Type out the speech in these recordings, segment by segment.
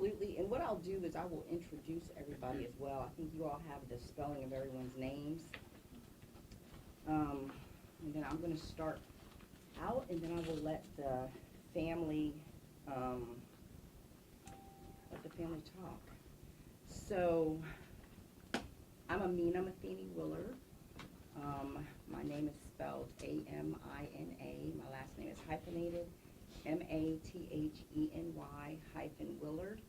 absolutely. And what I'll do is I will introduce everybody as well. I think you all have the spelling of everyone's names. And then I'm going to start out, and then I will let the family talk. So I'm Amina Matheny Willard. My name is spelled Amina. My last name is hyphenated, Matheny hyphen Willard.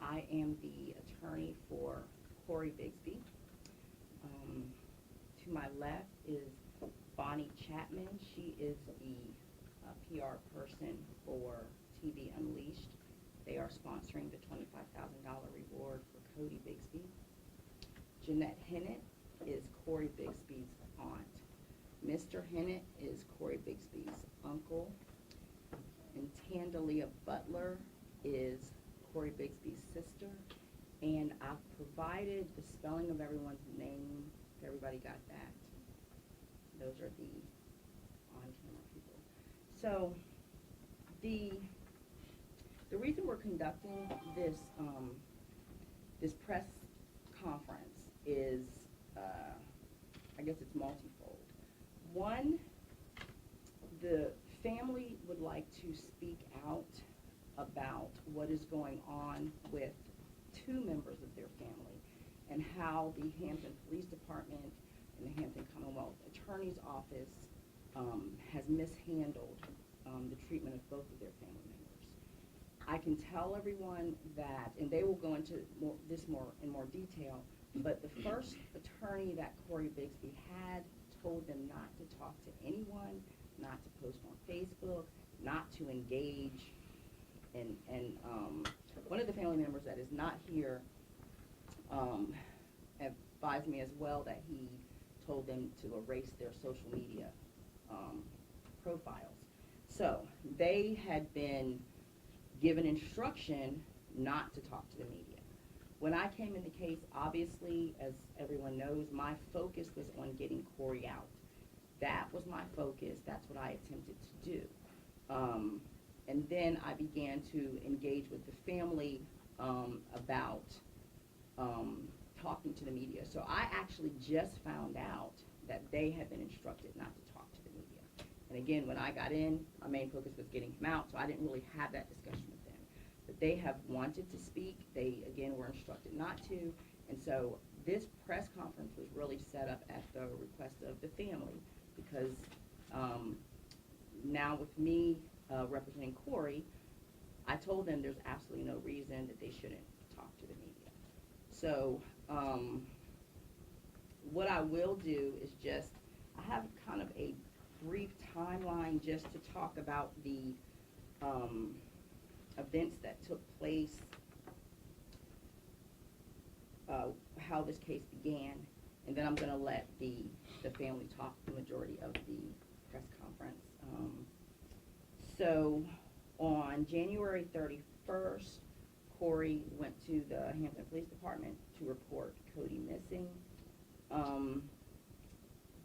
I am the attorney for Cory Bigsby. To my left is Bonnie Chapman. She is the PR person for TV Unleashed. They are sponsoring the $25,000 reward for Cody Bigsby. Jeanette Hennett is Cory Bigsby's aunt. Mr. Hennett is Cory Bigsby's uncle. And Tandalia Butler is Cory Bigsby's sister. And I've provided the spelling of everyone's name. If everybody got that. Those are the on-camera people. So the reason we're conducting this this press conference is, I guess it's multifold. One, the family would like to speak out about what is going on with two members of their family and how the Hampton Police Department and the Hampton Commonwealth Attorney's Office has mishandled the treatment of both of their family members. I can tell everyone that, and they will go into this in more detail, but the first attorney that Cory Bigsby had told them not to talk to anyone, not to post on Facebook, not to engage, and one of the family members that is not here advised me as well that he told them to erase their social media profiles. So they had been given instruction not to talk to the media. When I came in the case, obviously, as everyone knows, my focus was on getting Cory out. That was my focus. That's what I attempted to do. And then I began to engage with the family about talking to the media. So I actually just found out that they had been instructed not to talk to the media. And again, when I got in, my main focus was getting him out, so I didn't really have that discussion with them. But they have wanted to speak. They, again, were instructed not to. And so this press conference was really set up at the request of the family because now with me representing Cory, I told them there's absolutely no reason that they shouldn't talk to the media. So what I will do is just, I have kind of a brief timeline just to talk about the events that took place, how this case began, and then I'm going to let the family talk the majority of the press conference. So on January 31st, Cory went to the Hampton Police Department to report Cody missing.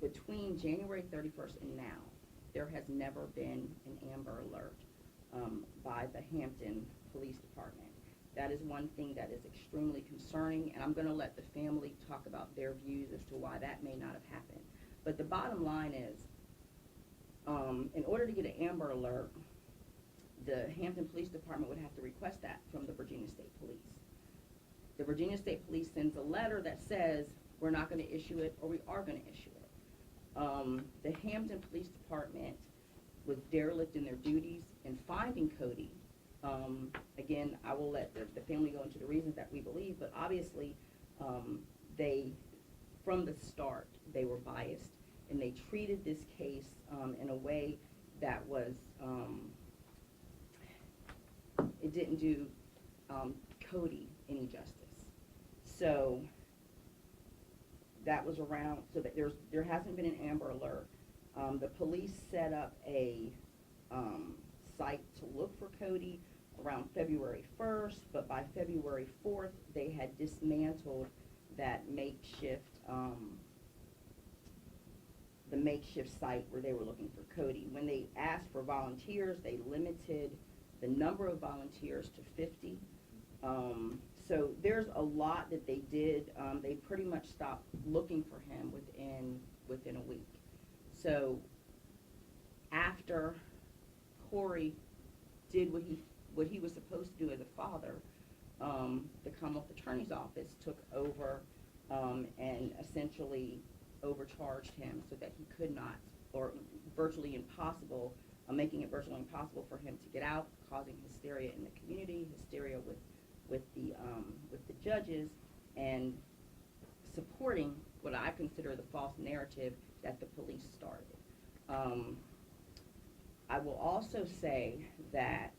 Between January 31st and now, there has never been an Amber Alert by the Hampton Police Department. That is one thing that is extremely concerning, and I'm going to let the family talk about their views as to why that may not have happened. But the bottom line is, in order to get an Amber Alert, the Hampton Police Department would have to request that from the Virginia State Police. The Virginia State Police sends a letter that says we're not going to issue it or we are going to issue it. The Hampton Police Department was derelict in their duties in finding Cody. Again, I will let the family go into the reasons that we believe, but obviously they, from the start, they were biased, and they treated this case in a way that was, it didn't do Cody any justice. So that was around, so that there hasn't been an Amber Alert. The police set up a site to look for Cody around February 1st, but by February 4th, they had dismantled that makeshift, the makeshift site where they were looking for Cody. When they asked for volunteers, they limited the number of volunteers to 50. So there's a lot that they did. They pretty much stopped looking for him within a week. So after Cory did what he was supposed to do as a father, the Commonwealth Attorney's Office took over and essentially overcharged him so that he could not, or virtually impossible, making it virtually impossible for him to get out, causing hysteria in the community, hysteria with the judges, and supporting what I consider the false narrative that the police started. I will also say that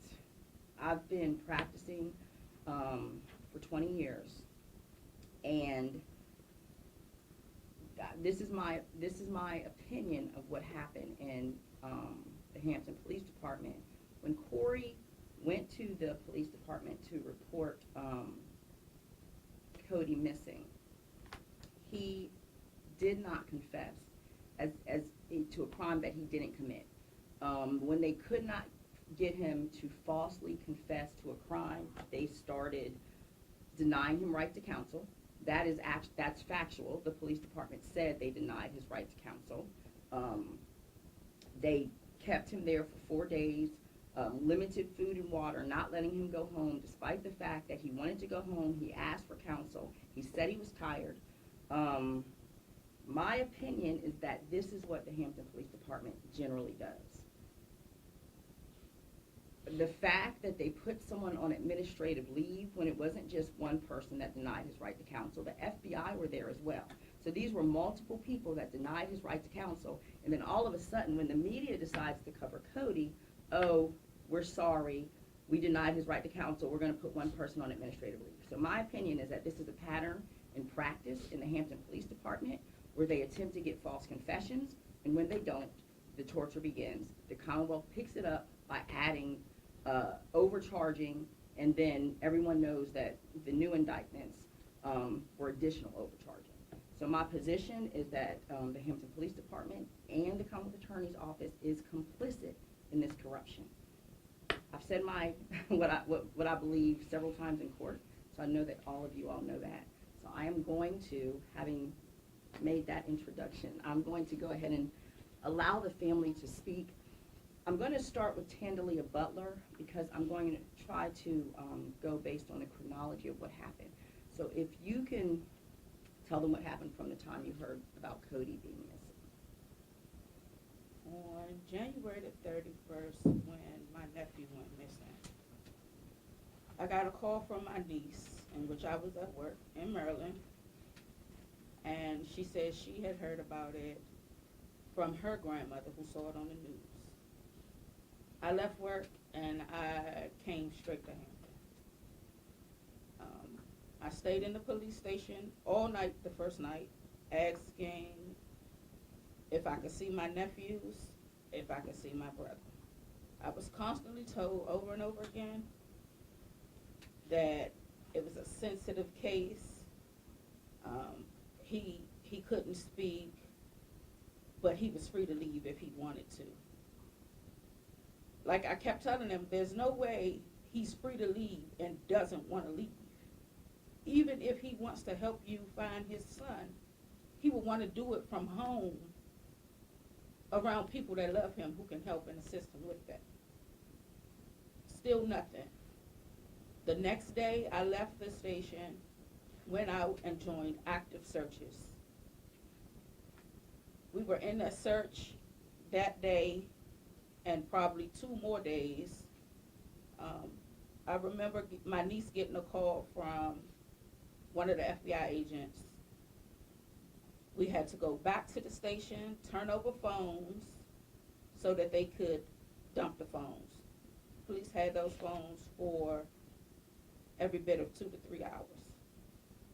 I've been practicing for 20 years, and this is my opinion of what happened in the Hampton Police Department. When Cory went to the police department to report Cody missing, he did not confess as to a crime that he didn't commit. When they could not get him to falsely confess to a crime, they started denying him right to counsel. That's factual. The police department said they denied his right to counsel. They kept him there for 4 days, limited food and water, not letting him go home, despite the fact that he wanted to go home. He asked for counsel. He said he was tired. My opinion is that this is what the Hampton Police Department generally does. The fact that they put someone on administrative leave when it wasn't just one person that denied his right to counsel, the FBI were there as well. So these were multiple people that denied his right to counsel, and then all of a sudden when the media decides to cover Cody, oh, we're sorry, we denied his right to counsel, we're going to put one person on administrative leave. So my opinion is that this is a pattern in practice in the Hampton Police Department where they attempt to get false confessions, and when they don't, the torture begins. The Commonwealth picks it up by adding overcharging, and then everyone knows that the new indictments were additional overcharging. So my position is that the Hampton Police Department and the Commonwealth Attorney's Office is complicit in this corruption. I've said what I believe several times in court, so I know that all of you all know that. So I am going to, having made that introduction, I'm going to go ahead and allow the family to speak. I'm going to start with Tandalia Butler because I'm going to try to go based on the chronology of what happened. So if you can tell them what happened from the time you heard about Cody being missing. On January the 31st, when my nephew went missing, I got a call from my niece, in which I was at work in Maryland, and she said she had heard about it from her grandmother who saw it on the news. I left work and I came straight to Hampton. I stayed in the police station all night the first night, asking if I could see my nephews, if I could see my brother. I was constantly told over and over again that it was a sensitive case. He couldn't speak, but he was free to leave if he wanted to. Like I kept telling him, there's no way he's free to leave and doesn't want to leave. Even if he wants to help you find his son, he would want to do it from home, around people that love him who can help and assist him with that. Still nothing. The next day, I left the station, went out and joined active searches. We were in a search that day and probably 2 more days. I remember my niece getting a call from one of the FBI agents. We had to go back to the station, turn over phones so that they could dump the phones. Police had those phones for every bit of 2 to 3 hours.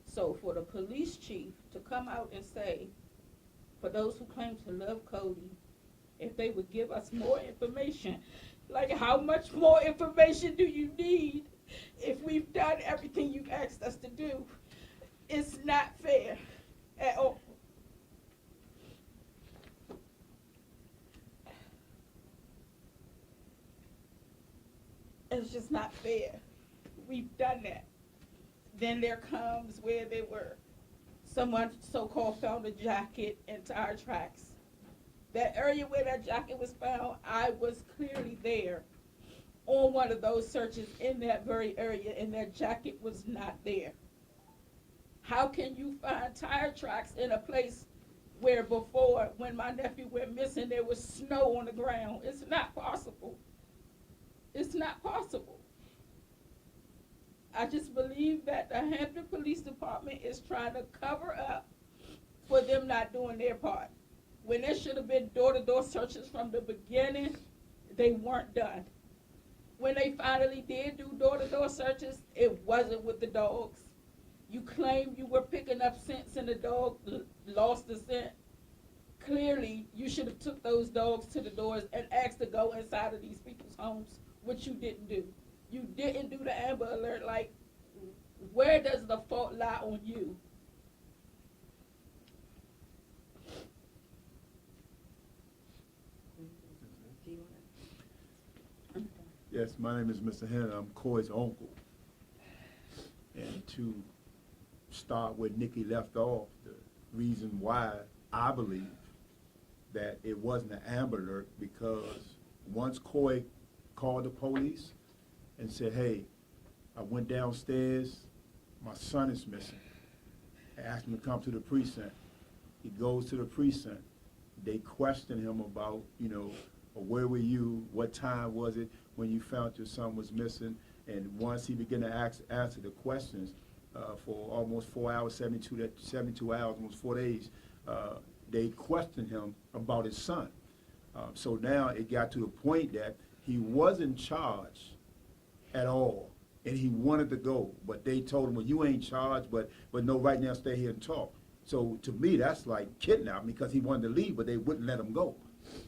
So for the police chief to come out and say, for those who claim to love Cody, if they would give us more information, like how much more information do you need if we've done everything you've asked us to do? It's not fair at all. It's just not fair. We've done that. Then there comes where someone so-called found a jacket in tire tracks. That area where that jacket was found, I was clearly there on one of those searches in that very area, and that jacket was not there. How can you find tire tracks in a place where before, when my nephew went missing, there was snow on the ground? It's not possible. It's not possible. I just believe that the Hampton Police Department is trying to cover up for them not doing their part. When there should have been door-to-door searches from the beginning, they weren't done. When they finally did do door-to-door searches, it wasn't with the dogs. You claim you were picking up scents and the dog lost the scent. Clearly, you should have took those dogs to the doors and asked to go inside of these people's homes, which you didn't do. You didn't do the Amber Alert. Like, where does the fault lie on you? Yes, my name is Mr. Henry. I'm Coy's uncle. And to start where Nikki left off, the reason why I believe that it wasn't an Amber Alert, because once Coy called the police and said, hey, I went downstairs, my son is missing. I asked him to come to the precinct. He goes to the precinct. They question him about, where were you, what time was it when you found your son was missing? And once he began to answer the questions for almost 4 hours, 72 hours, almost 4 days, they questioned him about his son. So now it got to the point that he wasn't charged at all, and he wanted to go, but they told him, well, you ain't charged, but no, right now stay here and talk. So to me, that's like kidnapping, because he wanted to leave, but they wouldn't let him go.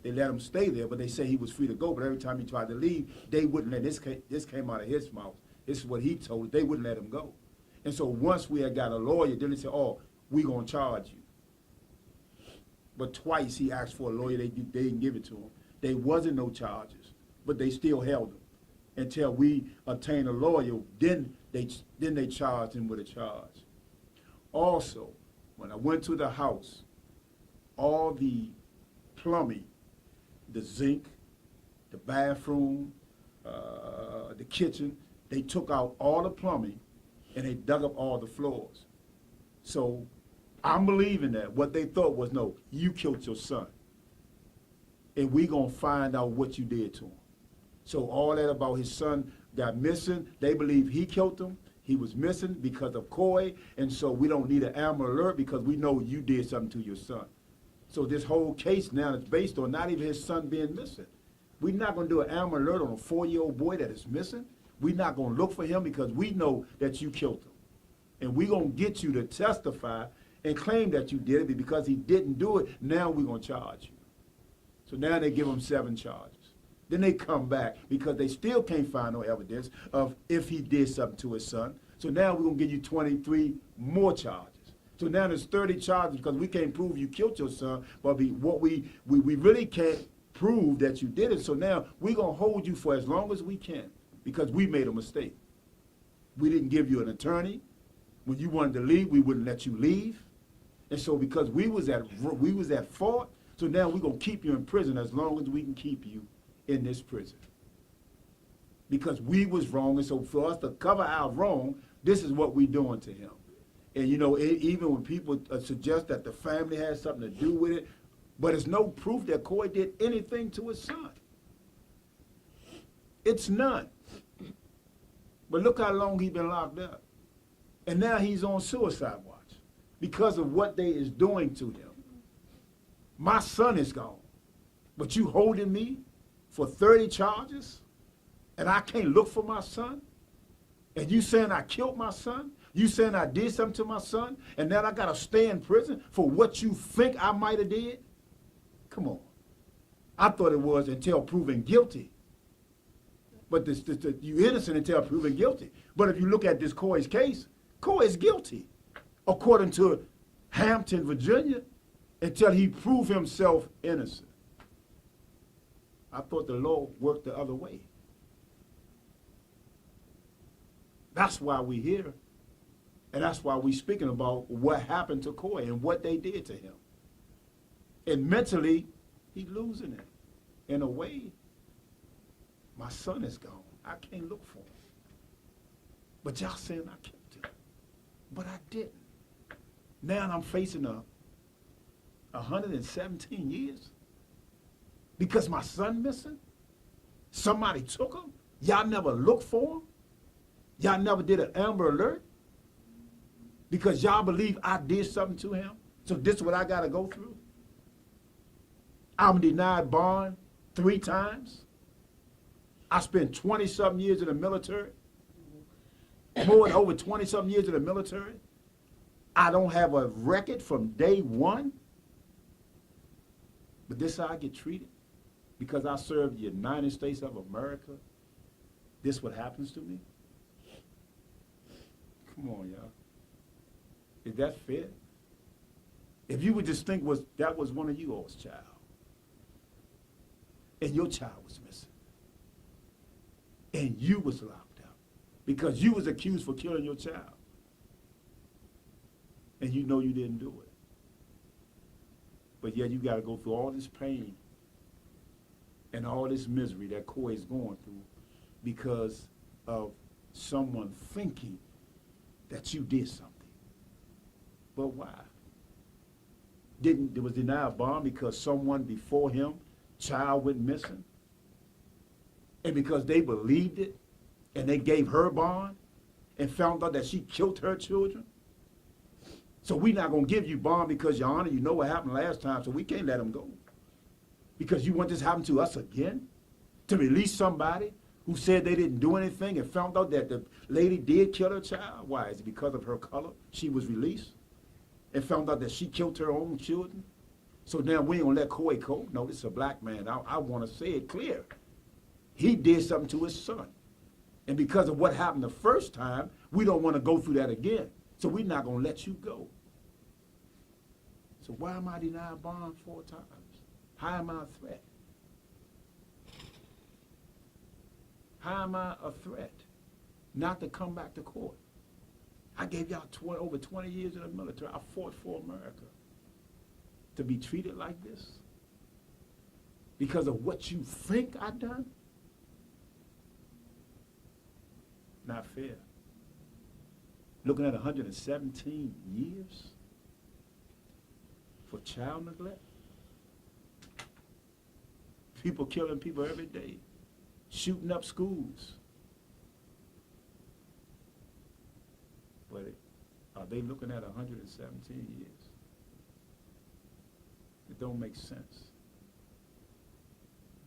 They let him stay there, but they say he was free to go, but every time he tried to leave, they wouldn't let him. This came out of his mouth. This is what he told us. They wouldn't let him go. And so once we had got a lawyer, then they said, oh, we going to charge you. But twice he asked for a lawyer, they didn't give it to him. There wasn't no charges, but they still held him until we obtained a lawyer. Then they charged him with a charge. Also, when I went to the house, all the plumbing, the zinc, the bathroom, the kitchen, they took out all the plumbing and they dug up all the floors. So I'm believing that what they thought was, no, you killed your son, and we gonna find out what you did to him. So all that about his son got missing, they believe he killed him. He was missing because of Coy, and so we don't need an Amber Alert because we know you did something to your son. So this whole case now is based on not even his son being missing. We're not going to do an Amber Alert on a 4-year-old boy that is missing. We're not going to look for him because we know that you killed him. And we're going to get you to testify and claim that you did it, because he didn't do it. Now we're going to charge you. So now they give him 7 charges. Then they come back because they still can't find no evidence of if he did something to his son. So now we're going to give you 23 more charges. So now there's 30 charges because we can't prove you killed your son, but we really can't prove that you did it. So now we're going to hold you for as long as we can because we made a mistake. We didn't give you an attorney. When you wanted to leave, we wouldn't let you leave. And so because we was at fault, so now we're going to keep you in prison as long as we can keep you in this prison. Because we was wrong, and so for us to cover our wrong, this is what we're doing to him. And even when people suggest that the family has something to do with it, but it's no proof that Coy did anything to his son. It's none. But look how long he's been locked up. And now he's on suicide watch because of what they is doing to him. My son is gone, but you holding me for 30 charges, and I can't look for my son? And you saying I killed my son? You saying I did something to my son, and now I got to stay in prison for what you think I might have did? Come on. I thought it was until proven guilty. But you innocent until proven guilty. But if you look at this Coy's case, Coy is guilty, according to Hampton, Virginia, until he proved himself innocent. I thought the law worked the other way. That's why we're here. And that's why we're speaking about what happened to Cory and what they did to him. And mentally, he's losing it. In a way, my son is gone. I can't look for him. But y'all saying I kept him. But I didn't. Now I'm facing 117 years because my son missing. Somebody took him. Y'all never looked for him. Y'all never did an Amber Alert because y'all believe I did something to him. So this is what I got to go through. I'm denied bond 3 times. I spent 20-something years in the military. More than over 20-something years in the military. I don't have a record from day one. But this is how I get treated. Because I served the United States of America. This what happens to me? Come on, y'all. Is that fair? If you would just think that was one of you all's child. And your child was missing. And you was locked up. Because you was accused for killing your child. And you know you didn't do it. But yet you got to go through all this pain and all this misery that Cory's going through because of someone thinking that you did something. But why? There was denied bond because someone before him, child went missing? And because they believed it and they gave her bond and found out that she killed her children? So we're not going to give you bond because, Your Honor, you know what happened last time, so we can't let them go. Because you want this to happen to us again? To release somebody who said they didn't do anything and found out that the lady did kill her child? Why? Is it because of her color she was released? And found out that she killed her own children? So now we ain't going to let Cory go? No, this is a black man. I want to say it clear. He did something to his son. And because of what happened the first time, we don't want to go through that again. So we're not going to let you go. So why am I denied bond 4 times? How am I a threat? How am I a threat not to come back to court? I gave y'all over 20 years in the military. I fought for America. To be treated like this? Because of what you think I done? Not fair. Looking at 117 years for child neglect. People killing people every day, shooting up schools. But are they looking at 117 years? It don't make sense.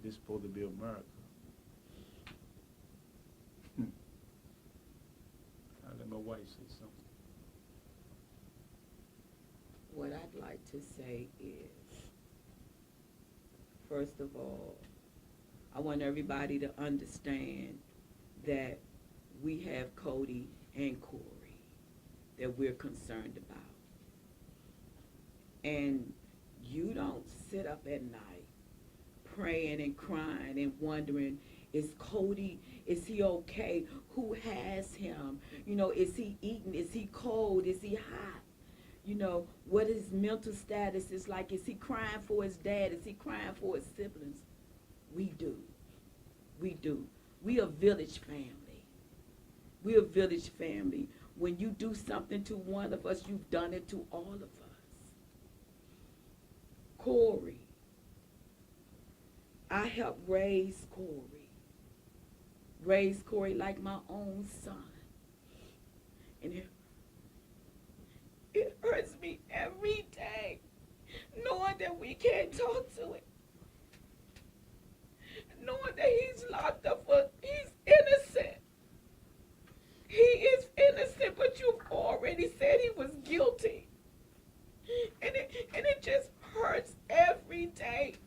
This is supposed to be America. I'll let my wife say something. What I'd like to say is, first of all, I want everybody to understand that we have Cody and Cory that we're concerned about. And you don't sit up at night praying and crying and wondering, is Cody, is he okay? Who has him? You know, is he eating? Is he cold? Is he hot? You know, what his mental status is like. Is he crying for his dad? Is he crying for his siblings? We do. We do. We a village family. We a village family. When you do something to one of us, you've done it to all of us. Cory. I helped raise Cory. Raise Cory like my own son. And it hurts me every day knowing that we can't talk to him. Knowing that he's locked up for, he's innocent. He is innocent, but you've already said he was guilty. And it just hurts every day.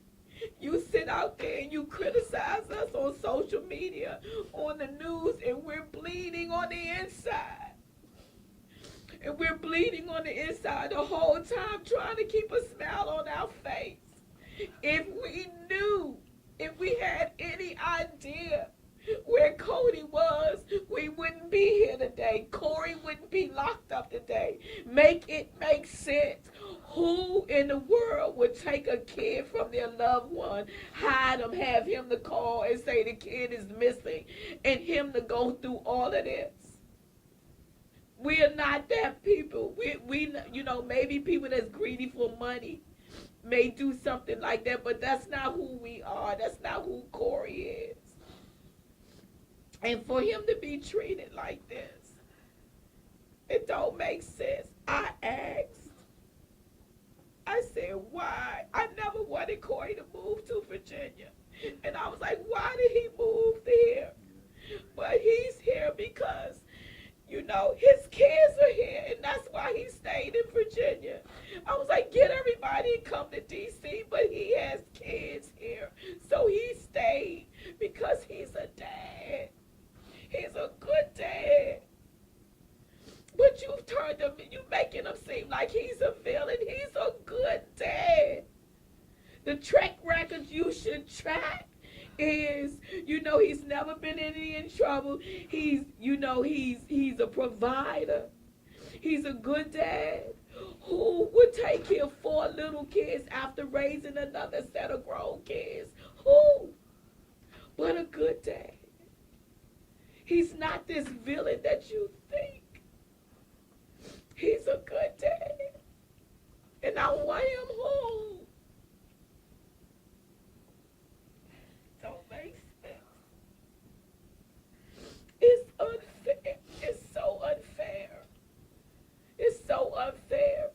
You sit out there and you criticize us on social media, on the news, and we're bleeding on the inside. And we're bleeding on the inside the whole time, trying to keep a smile on our face. If we knew, if we had any idea where Cody was, we wouldn't be here today. Cory wouldn't be locked up today. Make it make sense. Who in the world would take a kid from their loved one, hide them, have him to call and say the kid is missing, and him to go through all of this? We are not that people. We maybe people that's greedy for money may do something like that, but that's not who we are. That's not who Cory is. And for him to be treated like this, it don't make sense. I asked. I said, why? I never wanted Cory to move to Virginia. And I was like, why did he move here? But he's here because, his kids are here, and that's why he stayed in Virginia. I was like, get everybody and come to D.C., but he has kids here. So he stayed because he's a dad. He's a good dad. But you making him seem like he's a villain. He's a good dad. The track record you should track is, he's never been in any trouble. He's a provider. He's a good dad who would take care of 4 little kids after raising another set of grown kids. Who? But a good dad. He's not this villain that you think. He's a good dad. And I want him home. Don't make sense. It's unfair. It's so unfair. It's so unfair.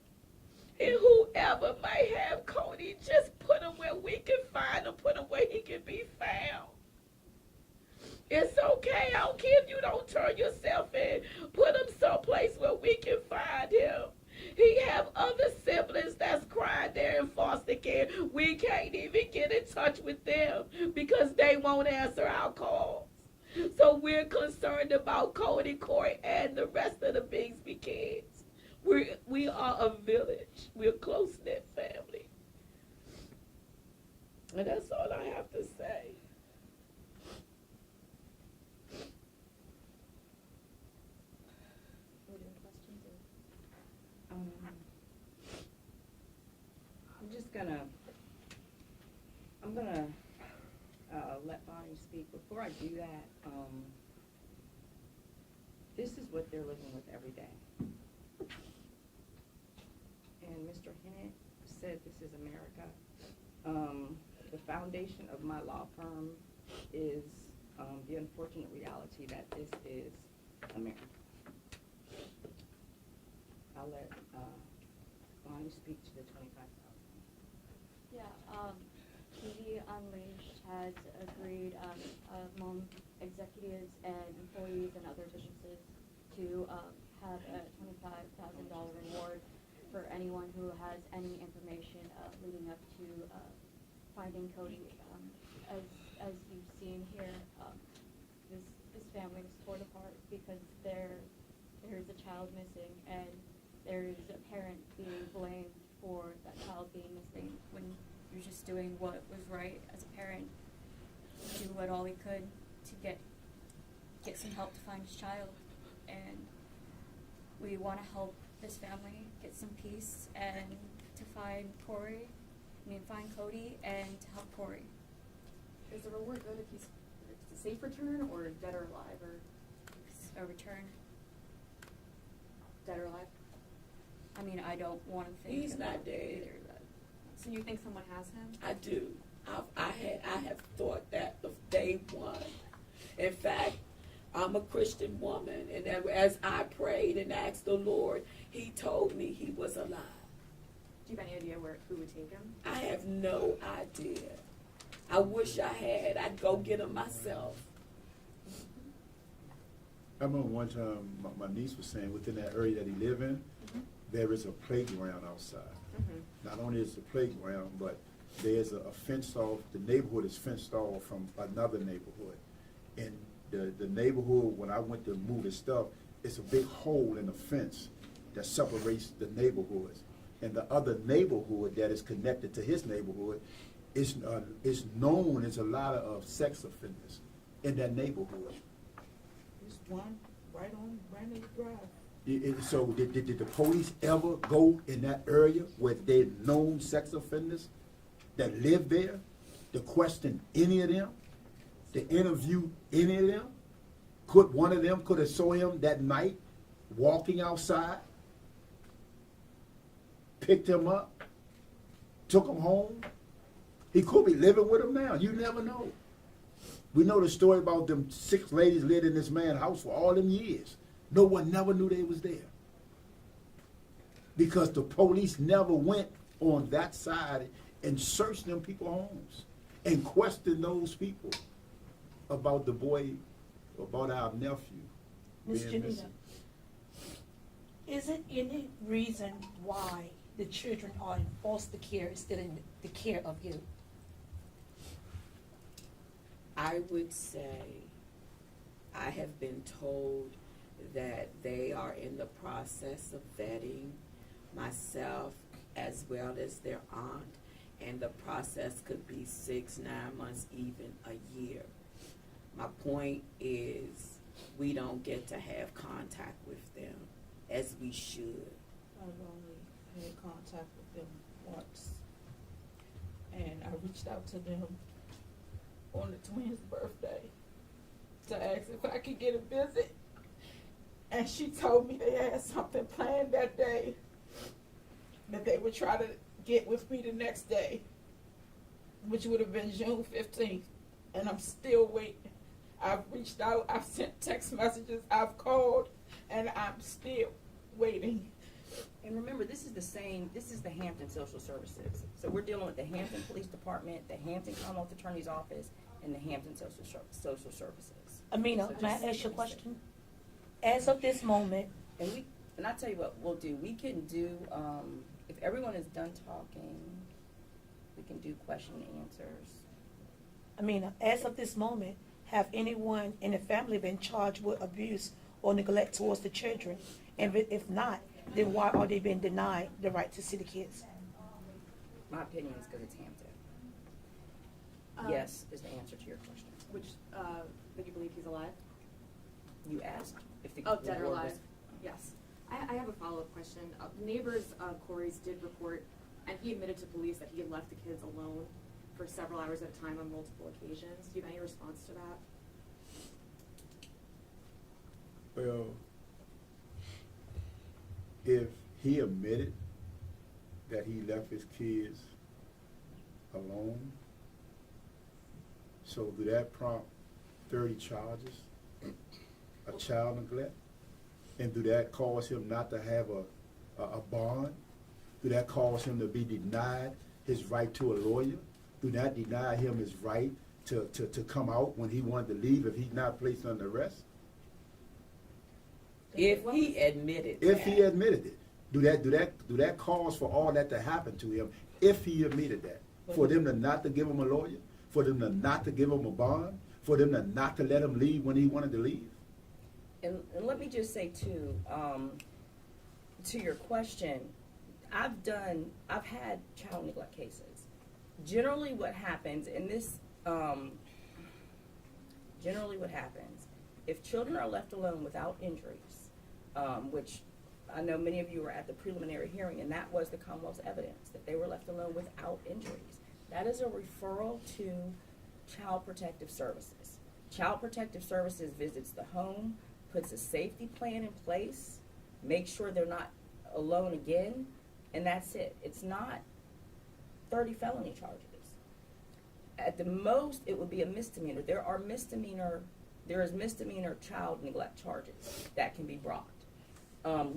And whoever might have Cody, just put him where we can find him. Put him where he can be found. It's okay. I don't care if you don't turn yourself in. Put him someplace where we can find him. He have other siblings that's crying there in foster care. We can't even get in touch with them because they won't answer our calls. So we're concerned about Cody, Cory, and the rest of the Bigsby kids. We are a village. We're a close-knit family. And that's all I have to say. I'm gonna let Bonnie speak. Before I do that, this is what they're living with every day. And Mr. Hennett said this is America. The foundation of my law firm is the unfortunate reality that this is America. I'll let Bonnie speak to the $25,000. Yeah, TV Unleashed has agreed among executives and employees and other businesses to have a $25,000 reward for anyone who has any information leading up to finding Cody. As you've seen here, this family was torn apart because there's a child missing and there is a parent being blamed for that child being missing when you're just doing what was right as a parent, do what all he could to get some help to find his child. And we want to help this family get some peace and to find Cody and to help Cory. Is the reward good if it's a safe return or dead or alive, or A return. dead or alive? I mean, I don't want to think He's not dead. either that. So you think someone has him? I do. I have thought that of day one. In fact, I'm a Christian woman, and as I prayed and asked the Lord, He told me he was alive. Do you have any idea who would take him? I have no idea. I wish I had. I'd go get him myself. I remember one time my niece was saying within that area that he live in, there is a playground outside. Not only is the playground, but there's a fenced off, the neighborhood is fenced off from another neighborhood. And the neighborhood, when I went to move his stuff, it's a big hole in the fence that separates the neighborhoods. And the other neighborhood that is connected to his neighborhood is known as a lot of sex offenders. in that neighborhood. There's one right on Brandon Drive. So did the police ever go in that area where they known sex offenders that live there to question any of them, to interview any of them? Could one of them have saw him that night walking outside, picked him up, took him home? He could be living with him now. You never know. We know the story about them 6 ladies lived in this man's house for all them years. No one never knew they was there. Because the police never went on that side and searched them people's homes and questioned those people about the boy, about our nephew. Ms. being Janita, missing. is it any reason why the children are in foster care instead of the care of you? I would say I have been told that they are in the process of vetting myself as well as their aunt, and the process could be 6, 9 months, even a year. My point is we don't get to have contact with them as we should. I've only had contact with them once. And I reached out to them on the twins' birthday to ask if I could get a visit. And she told me they had something planned that day, that they would try to get with me the next day, which would have been June 15th. And I'm still waiting. I've reached out, I've sent text messages, I've called, and I'm still waiting. And remember, this is the Hampton Social Services. So we're dealing with the Hampton Police Department, the Hampton Commonwealth Attorney's Office, and the Hampton Social Services. Amina, So may I just- ask you a question? As of this moment, And I'll tell you what we'll do. We can do, if everyone is done talking, we can do question and answers. Amina, as of this moment, have anyone in the family been charged with abuse or neglect towards the children? And if not, then why are they being denied the right to see the kids? My opinion is because it's Hampton. Yes is the answer to your question. Which, that you believe he's alive? You asked if the Oh, dead or reward alive? was- Yes. I have a follow-up question. Neighbors of Cory's did report, and he admitted to police that he had left the kids alone for several hours at a time on multiple occasions. Do you have any response to that? Well, if he admitted that he left his kids alone, so do that prompt 30 charges of child neglect? And do that cause him not to have a bond? Do that cause him to be denied his right to a lawyer? Do that deny him his right to come out when he wanted to leave if he's not placed under arrest? If he admitted If he that, admitted it, do that cause for all that to happen to him if he admitted that? For them to not to give him a lawyer? For them to not to give him a bond? For them to not to let him leave when he wanted to leave? And let me just say too, to your question, I've had child neglect cases. Generally what happens, if children are left alone without injuries, which I know many of you were at the preliminary hearing, and that was the Commonwealth's evidence, that they were left alone without injuries. That is a referral to Child Protective Services. Child Protective Services visits the home, puts a safety plan in place, makes sure they're not alone again, and that's it. It's not 30 felony charges. At the most, it would be a misdemeanor. There is misdemeanor child neglect charges that can be brought.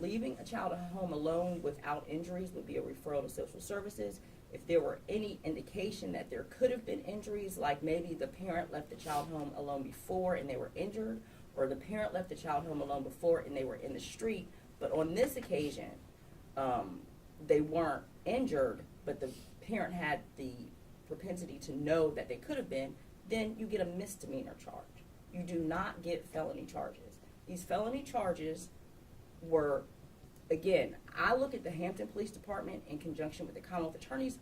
Leaving a child at home alone without injuries would be a referral to social services. If there were any indication that there could have been injuries, like maybe the parent left the child home alone before and they were injured, or the parent left the child home alone before and they were in the street, but on this occasion, they weren't injured, but the parent had the propensity to know that they could have been, then you get a misdemeanor charge. You do not get felony charges. These felony charges were, again, I look at the Hampton Police Department in conjunction with the Commonwealth Attorney's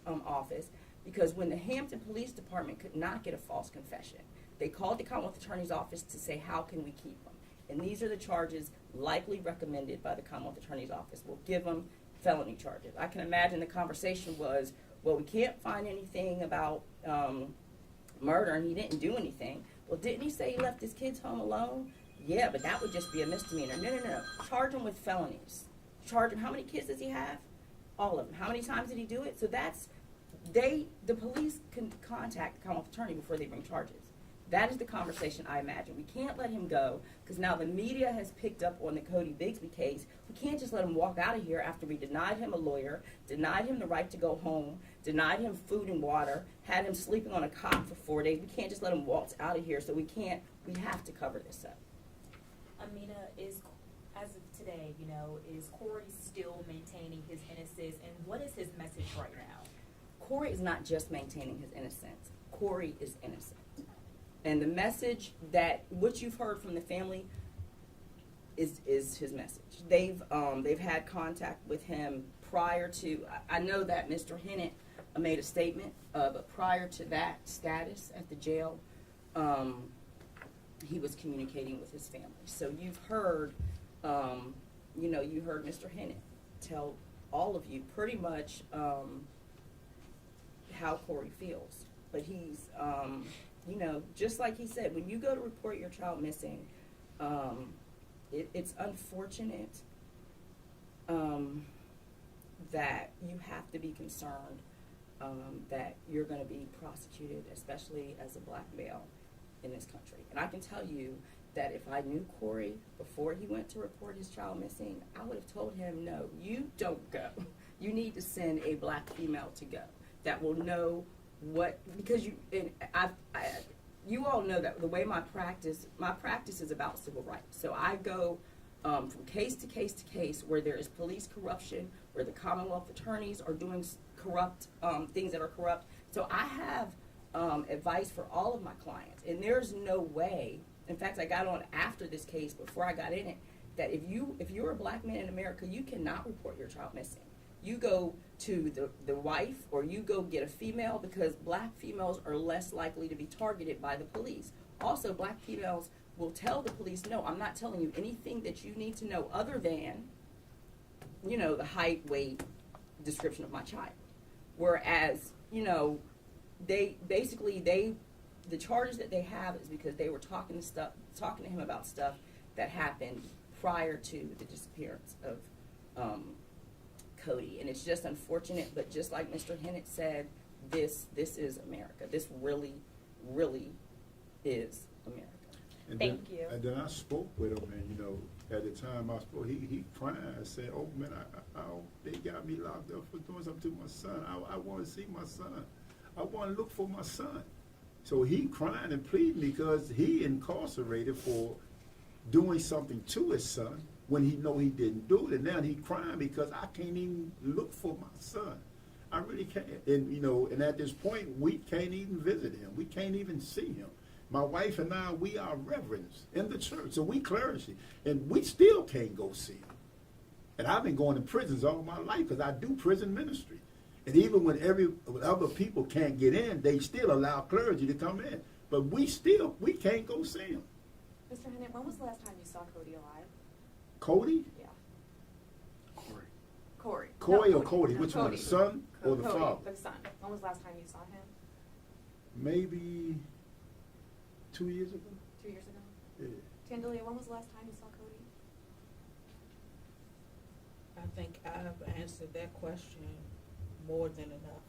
Office, because when the Hampton Police Department could not get a false confession, They called the Commonwealth Attorney's Office to say, how can we keep them? And these are the charges likely recommended by the Commonwealth Attorney's Office. We'll give them felony charges. I can imagine the conversation was, well, we can't find anything about murder, and he didn't do anything. Well, didn't he say he left his kids home alone? Yeah, but that would just be a misdemeanor. No. Charge him with felonies. Charge him. How many kids does he have? All of them. How many times did he do it? So that's, the police can contact the Commonwealth Attorney before they bring charges. That is the conversation I imagine. We can't let him go because now the media has picked up on the Cody Bigsby case. We can't just let him walk out of here after we denied him a lawyer, denied him the right to go home, denied him food and water, had him sleeping on a cot for 4 days. We can't just let him waltz out of here, so we have to cover this up. Amina, as of today, is Cory still maintaining his innocence, and what is his message right now? Cory is not just maintaining his innocence. Cory is innocent. And the message that, what you've heard from the family is his message. They've had contact with him prior to, I know that Mr. Hennett made a statement, but prior to that status at the jail, he was communicating with his family. So you've heard, you heard Mr. Hennett tell all of you pretty much how Cory feels. But he's, just like he said, when you go to report your child missing, it's unfortunate that you have to be concerned that you're going to be prosecuted, especially as a black male in this country. And I can tell you that if I knew Cory before he went to report his child missing, I would have told him, no, you don't go. You need to send a black female to go that will know what, because you all know that the way my practice is about civil rights. So I go from case to case to case where there is police corruption, where the Commonwealth attorneys are doing corrupt things that are corrupt. So I have advice for all of my clients, and there's no way. In fact, I got on after this case, before I got in it, that if you're a black man in America, you cannot report your child missing. You go to the wife, or you go get a female, because black females are less likely to be targeted by the police. Also, black females will tell the police, no, I'm not telling you anything that you need to know other than, the height, weight, description of my child. Whereas, the charges that they have is because they were talking to him about stuff that happened prior to the disappearance of Cody. And it's just unfortunate, but just like Mr. Hennett said, this is America. This really, really is America. And Thank you. And then I spoke with him, and at the time I spoke, he crying. I said, "Oh man, they got me locked up for doing something to my son. I want to see my son. I want to look for my son." So he crying and pleading because he incarcerated for doing something to his son when he know he didn't do it, and now he crying because I can't even look for my son. I really can't. And and at this point we can't even visit him. We can't even see him. My wife and I, we are reverends in the church, so we clergy, and we still can't go see him. And I've been going to prisons all my life because I do prison ministry. And even when other people can't get in, they still allow clergy to come in. But we can't go see him. Mr. Hennett, when was the last time you saw Cody alive? Cody? Yeah. Cory. Cory. Cory No, or Cody? No, Which Cody. one, the son or the Cody, father? the son. When was the last time you saw him? Maybe 2 years ago. 2 years ago? Yeah. Tandalia, when was the last time you saw Cody? I think I've answered that question more than enough.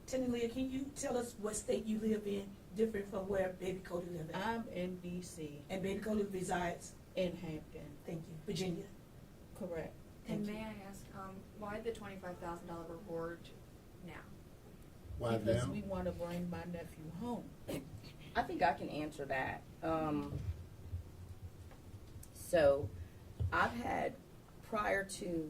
Tandalia, can you tell us what state you live in, different from where baby Cody lives in? I'm in D.C. And baby Cody resides, in Hampton. thank you, Virginia. Correct. And Thank may you. I ask, why the $25,000 reward now? Why Because now? we want to bring my nephew home. I think I can answer that. So I've had, prior to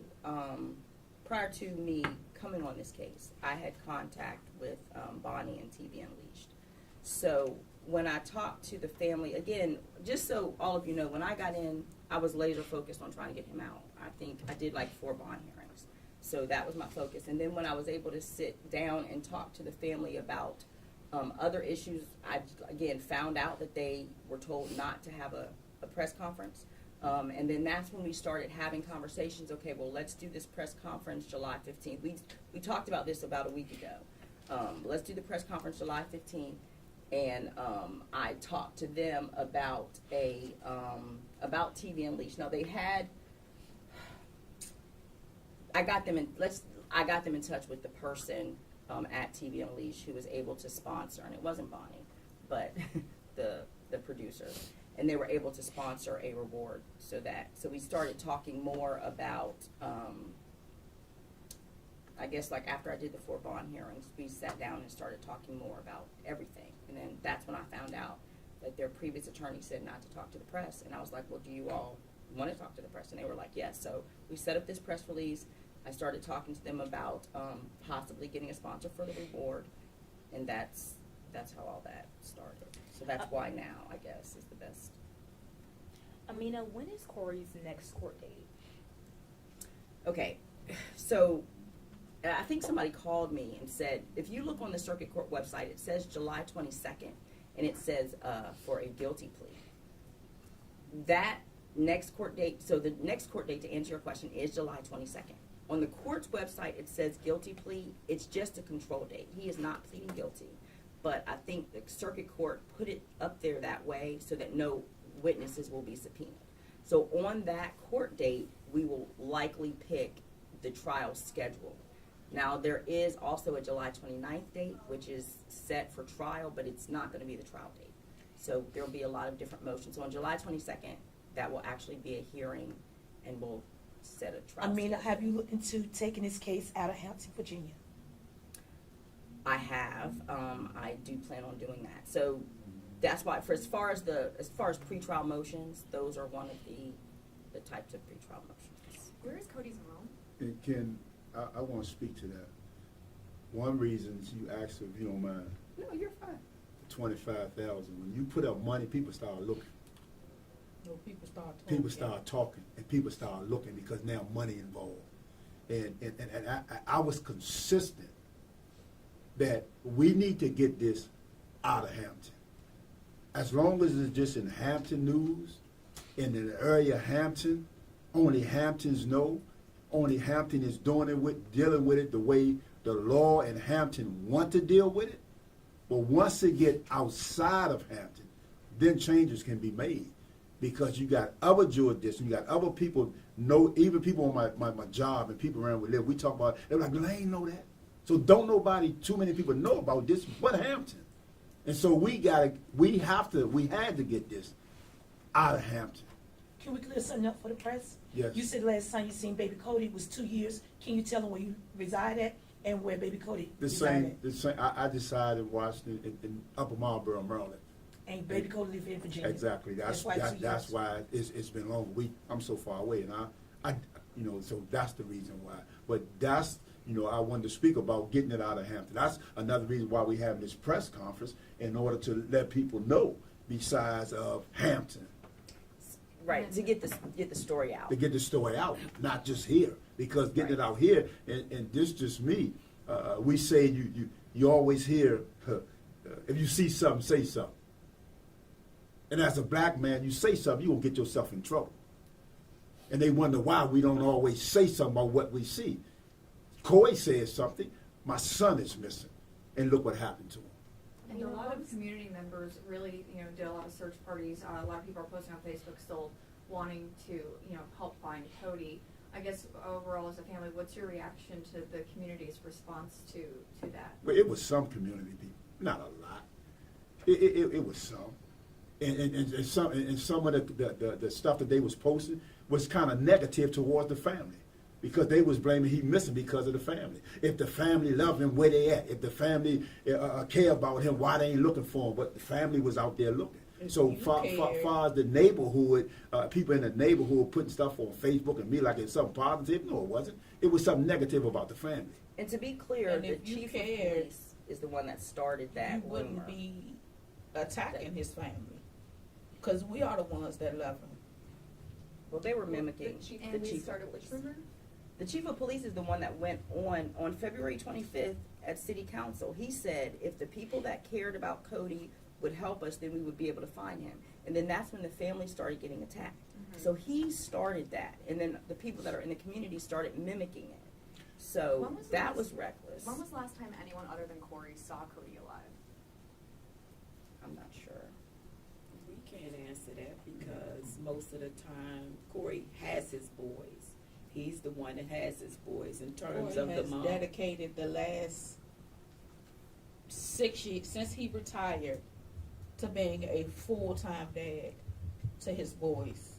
me coming on this case, I had contact with Bonnie and TV Unleashed. So when I talked to the family, again, just so all of you know, when I got in, I was laser focused on trying to get him out. I think I did like 4 bond hearings. So that was my focus. And then when I was able to sit down and talk to the family about Other issues, I, again, found out that they were told not to have a press conference. And then that's when we started having conversations. Okay, well, let's do this press conference July 15th. We talked about this about a week ago. Let's do the press conference July 15th. And I talked to them about about TV Unleashed. Now they had, I got them in touch with the person at TV Unleashed who was able to sponsor, and it wasn't Bonnie, but the producer, and they were able to sponsor a reward. So we started talking more about, I guess, like after I did the 4 bond hearings, we sat down and started talking more about everything. And then that's when I found out that their previous attorney said not to talk to the press. And I was like, well, do you all want to talk to the press? And they were like, yes. So we set up this press release. I started talking to them about possibly getting a sponsor for the reward. And that's how all that started. So that's why now, I guess, is the best. Amina, when is Cory's next court date? Okay, so I think somebody called me and said, if you look on the circuit court website, it says July 22nd, and it says for a guilty plea. That next court date, so the next court date, to answer your question, is July 22nd. On the court's website, it says guilty plea. It's just a control date. He is not pleading guilty. But I think the circuit court put it up there that way so that no witnesses will be subpoenaed. So on that court date, we will likely pick the trial schedule. Now, there is also a July 29th date, which is set for trial, but it's not going to be the trial date. So there will be a lot of different motions. So on July 22nd, that will actually be a hearing, and we'll set a trial Amina, schedule. have you looked into taking this case out of Hampton, Virginia? I have. I do plan on doing that. So that's why, as far as pretrial motions, those are one of the types of pretrial motions. Where is Cody's mom? And Ken, I want to speak to that. One reason you asked if you don't mind, No, you're fine. 25,000. When you put up money, people start looking. No, people start talking. People start talking, and people start looking because now money involved. And I was consistent that we need to get this out of Hampton. As long as it's just in Hampton news, in the area of Hampton, only Hamptons know, only Hampton is dealing with it the way the law in Hampton want to deal with it. But once it get outside of Hampton, then changes can be made. Because you got other jurisdictions, you got other people, even people on my job and people around where we live, we talk about, they're like, well, I ain't know that. So too many people know about this but Hampton. And so we had to get this out of Hampton. Can we clear something up for the press? Yes. You said last time you seen baby Cody was 2 years. Can you tell them where you reside at and where baby Cody The reside same. I decided in Washington, in Upper Marlboro, Maryland. at? And baby Cody live in Virginia. Exactly. That's why 2 years. that's why it's been long. I'm so far away, and I so that's the reason why. But that's I wanted to speak about getting it out of Hampton. That's another reason why we have this press conference, in order to let people know, besides of Hampton, Right, to get the story out. to get the story out, not just here. Because getting it out here, and this just me, we say you always hear, if you see something, say something. And as a black man, you say something, you will get yourself in trouble. And they wonder why we don't always say something about what we see. Coy says something, my son is missing, and look what happened to him. And a lot of community members really, did a lot of search parties. A lot of people are posting on Facebook still wanting to, help find Cody. I guess overall as a family, what's your reaction to the community's response to that? Well, it was some community people, not a lot. It was some. And some of the stuff that they was posting was kind of negative towards the family, because they was blaming he missing because of the family. If the family love him, where they at? If the family care about him, why they ain't looking for him? But the family was out there looking. So far as the neighborhood, people in the neighborhood putting stuff on Facebook and me like it's something positive, no, it wasn't. It was something negative about the family. And to be clear, And the if you chief of cared, police is the one that started that You wouldn't rumor. be attacking his family. Because we are the ones that love him. Well, they were mimicking And the we chief started of which police. rumor? The chief of police is the one that went on February 25th at city council. He said if the people that cared about Cody would help us, then we would be able to find him. And then that's when the family started getting attacked. So he started that, and then the people that are in the community started mimicking it. So When was the that last- was reckless. When was the last time anyone other than Cory saw Cody alive? I'm not sure. We can't answer that because most of the time Cory has his boys. He's the one that has his boys in terms Cory of the has mom. dedicated the last 6 years since he retired to being a full-time dad to his boys.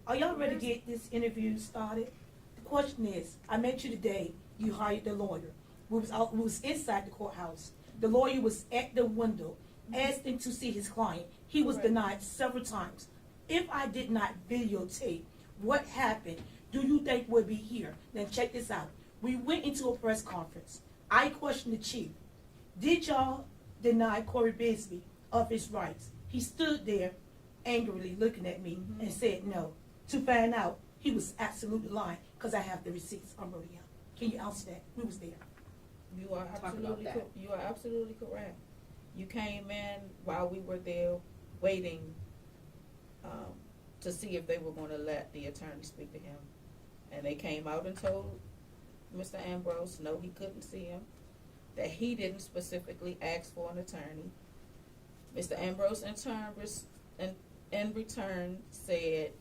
Are y'all ready to get this interview started? The question is, I met you today, you hired the lawyer. We was inside the courthouse. The lawyer was at the window, asking to see his client. He was Correct. denied several times. If I did not videotape what happened, do you think we'll be here? Then check this out. We went into a press conference. I questioned the chief. Did y'all deny Cory Bigsby of his rights? He stood there angrily looking at me and said no. To find out, he was absolutely lying because I have the receipts. I'm already out. Can you answer that? We was there. You are Talk about absolutely that. you are absolutely correct. You came in while we were there waiting to see if they were going to let the attorney speak to him, and they came out and told Mr. Ambrose no, he couldn't see him, that he didn't specifically ask for an attorney. Mr. Ambrose in return said,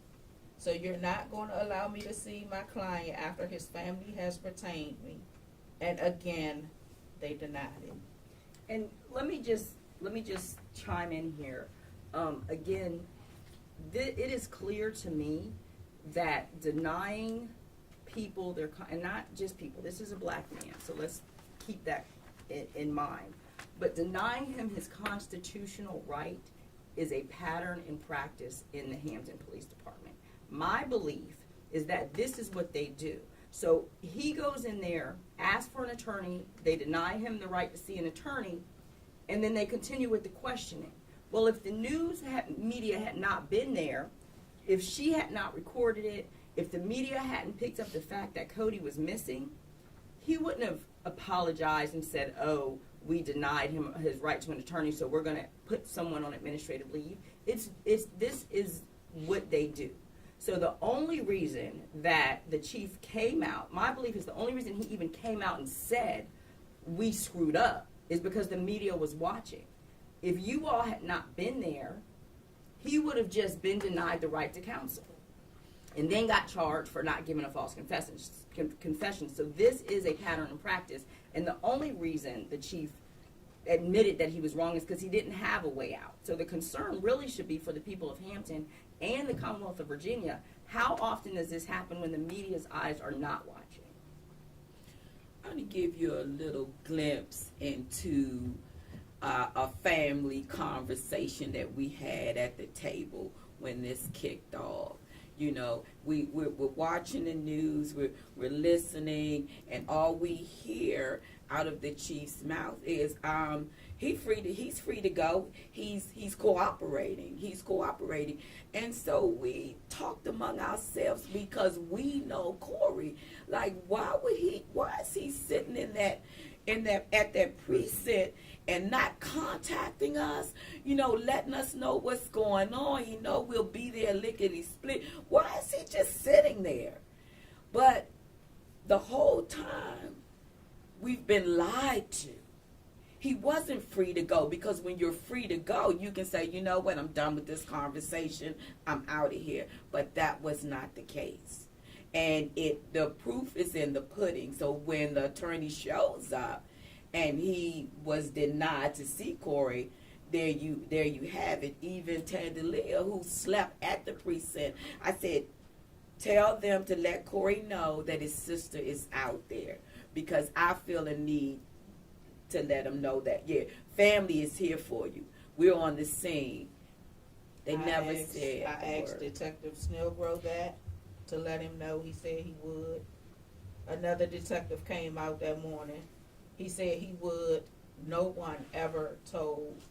so you're not going to allow me to see my client after his family has retained me. And again, they denied it. And let me just chime in here. Again, it is clear to me that denying people and not just people. This is a black man, so let's keep that in mind. But denying him his constitutional right is a pattern in practice in the Hampton Police Department. My belief is that this is what they do. So he goes in there, asks for an attorney, they deny him the right to see an attorney, and then they continue with the questioning. Well, if the media had not been there, if she had not recorded it, if the media hadn't picked up the fact that Cody was missing, he wouldn't have apologized and said, oh, we denied him his right to an attorney, so we're going to put someone on administrative leave. This is what they do. So the only reason that the chief came out, my belief is the only reason he even came out and said, we screwed up, is because the media was watching. If you all had not been there, he would have just been denied the right to counsel and then got charged for not giving a false confession. So this is a pattern in practice. And the only reason the chief admitted that he was wrong is because he didn't have a way out. So the concern really should be for the people of Hampton and the Commonwealth of Virginia. How often does this happen when the media's eyes are not watching? I'm going to give you a little glimpse into a family conversation that we had at the table when this kicked off. You know, we're watching the news, we're listening, and all we hear out of the chief's mouth is he's free to go. He's cooperating. And so we talked among ourselves because we know Cory. Like, why is he sitting at that precinct and not contacting us, letting us know what's going on? We'll be there lickety split. Why is he just sitting there? But the whole time we've been lied to. He wasn't free to go, because when you're free to go, you can say, you know what, I'm done with this conversation, I'm out of here. But that was not the case. And the proof is in the pudding. So when the attorney shows up and he was denied to see Cory, there you have it. Even Tandalia, who slept at the precinct, I said, tell them to let Cory know that his sister is out there, because I feel a need to let them know that, family is here for you. We're on the scene. They never said I asked Detective Snellgrove that to let him know. He said he would. Another detective came out that morning. He said he would. No one ever told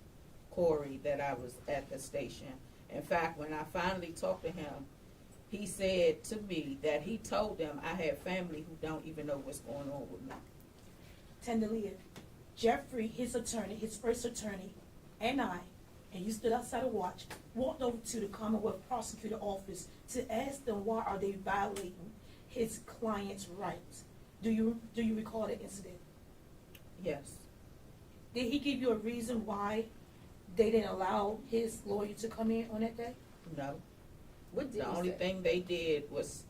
Cory that I was at the station. In fact, when I finally talked to him, he said to me that he told them I have family who don't even know what's going on with me. Tenderly, Jeffrey, his attorney, his first attorney, and I, and you stood outside to watch, walked over to the Commonwealth Prosecutor Office to ask them why are they violating his client's rights. Do you recall that incident? Yes. Did he give you a reason why they didn't allow his lawyer to come in on that day? No. What did The he only say? thing they did was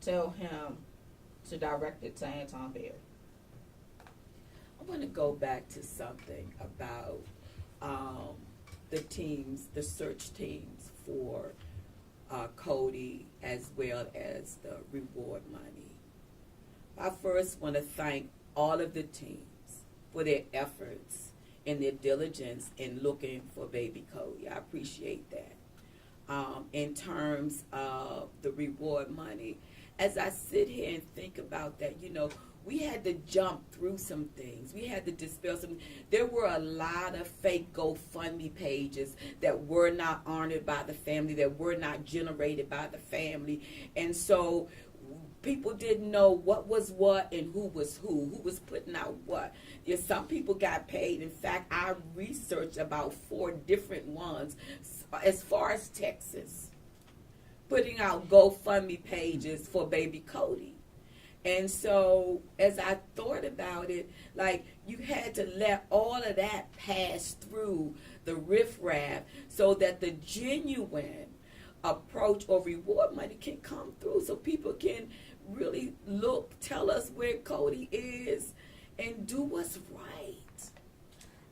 tell him to direct it to Anton Berry. I want to go back to something about the teams, the search teams for Cody as well as the reward money. I first want to thank all of the teams for their efforts and their diligence in looking for baby Cody. I appreciate that. In terms of the reward money, as I sit here and think about that, you know, we had to jump through some things. We had to dispel some. There were a lot of fake GoFundMe pages that were not honored by the family, that were not generated by the family. And so people didn't know what was what and who was putting out what. Yeah, some people got paid. In fact, I researched about 4 different ones as far as Texas, putting out GoFundMe pages for baby Cody. And so as I thought about it, like, you had to let all of that pass through the riffraff so that the genuine approach or reward money can come through, so people can really tell us where Cody is and do what's right.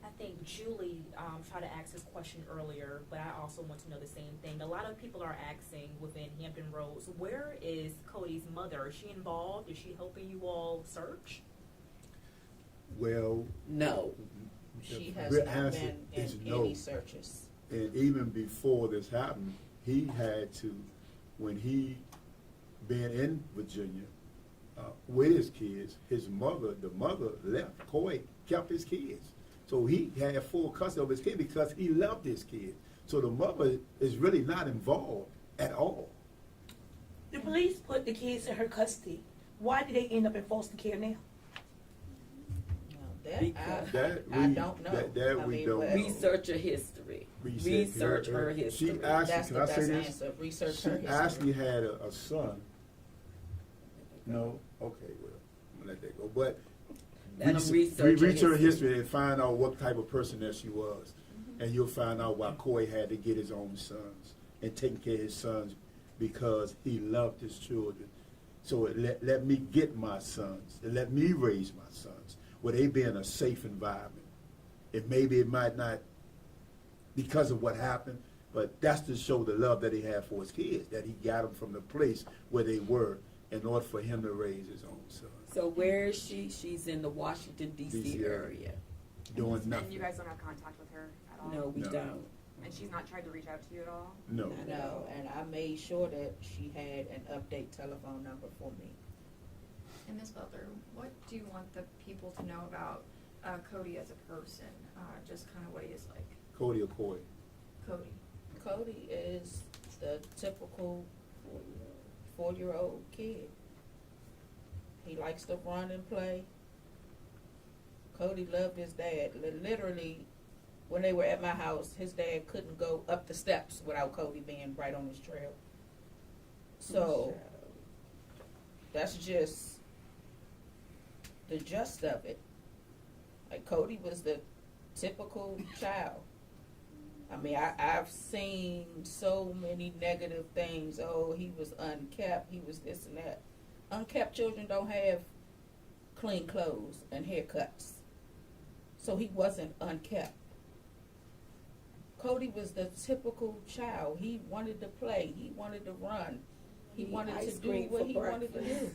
I think Julie tried to ask this question earlier, but I also want to know the same thing. A lot of people are asking within Hampton Roads, where is Cody's mother? Is she involved? Is she helping you all search? Well, No. She the has real not answer been is in no. any searches. And even before this happened, he had to, when he been in Virginia with his kids, the mother left. Coy kept his kids. So he had full custody of his kids because he loved his kids. So the mother is really not involved at all. The police put the kids in her custody. Why did they end up in foster care now? That That I we- don't know. that I we mean, don't well, know. Research her history. Research her history. She actually, That's can the I say best this? answer. Research She her history. actually had a son. No? Okay, well, I'm gonna let that go. But Let 'em we research her research her history. history and find out what type of person that she was. And you'll find out why Coy had to get his own sons and taking care of his sons because he loved his children. So let me get my sons and let me raise my sons where they be in a safe environment. Maybe it might not because of what happened, but that's to show the love that he had for his kids, that he got them from the place where they were in order for him to raise his own sons. So where is she? She's in the Washington, D.C. DC area. Doing And nothing. you guys don't have contact with her at all? No, we No. don't. And she's not tried to reach out to you at all? No. Not at No, all. and I made sure that she had an update telephone number for me. And Ms. Butler, what do you want the people to know about Cody as a person? Just kind of what he is like. Cody or Coy? Cody. Cody is the typical 4-year-old kid. He likes to run and play. Cody loved his dad. Literally, when they were at my house, his dad couldn't go up the steps without Cody being right on his trail. So that's just the gist of it. Like, Cody was the typical child. I mean, I've seen so many negative things. Oh, he was unkept. He was this and that. Unkept children don't have clean clothes and haircuts. So he wasn't unkept. Cody was the typical child. He wanted to play. He wanted to run. He wanted to do what he wanted to do.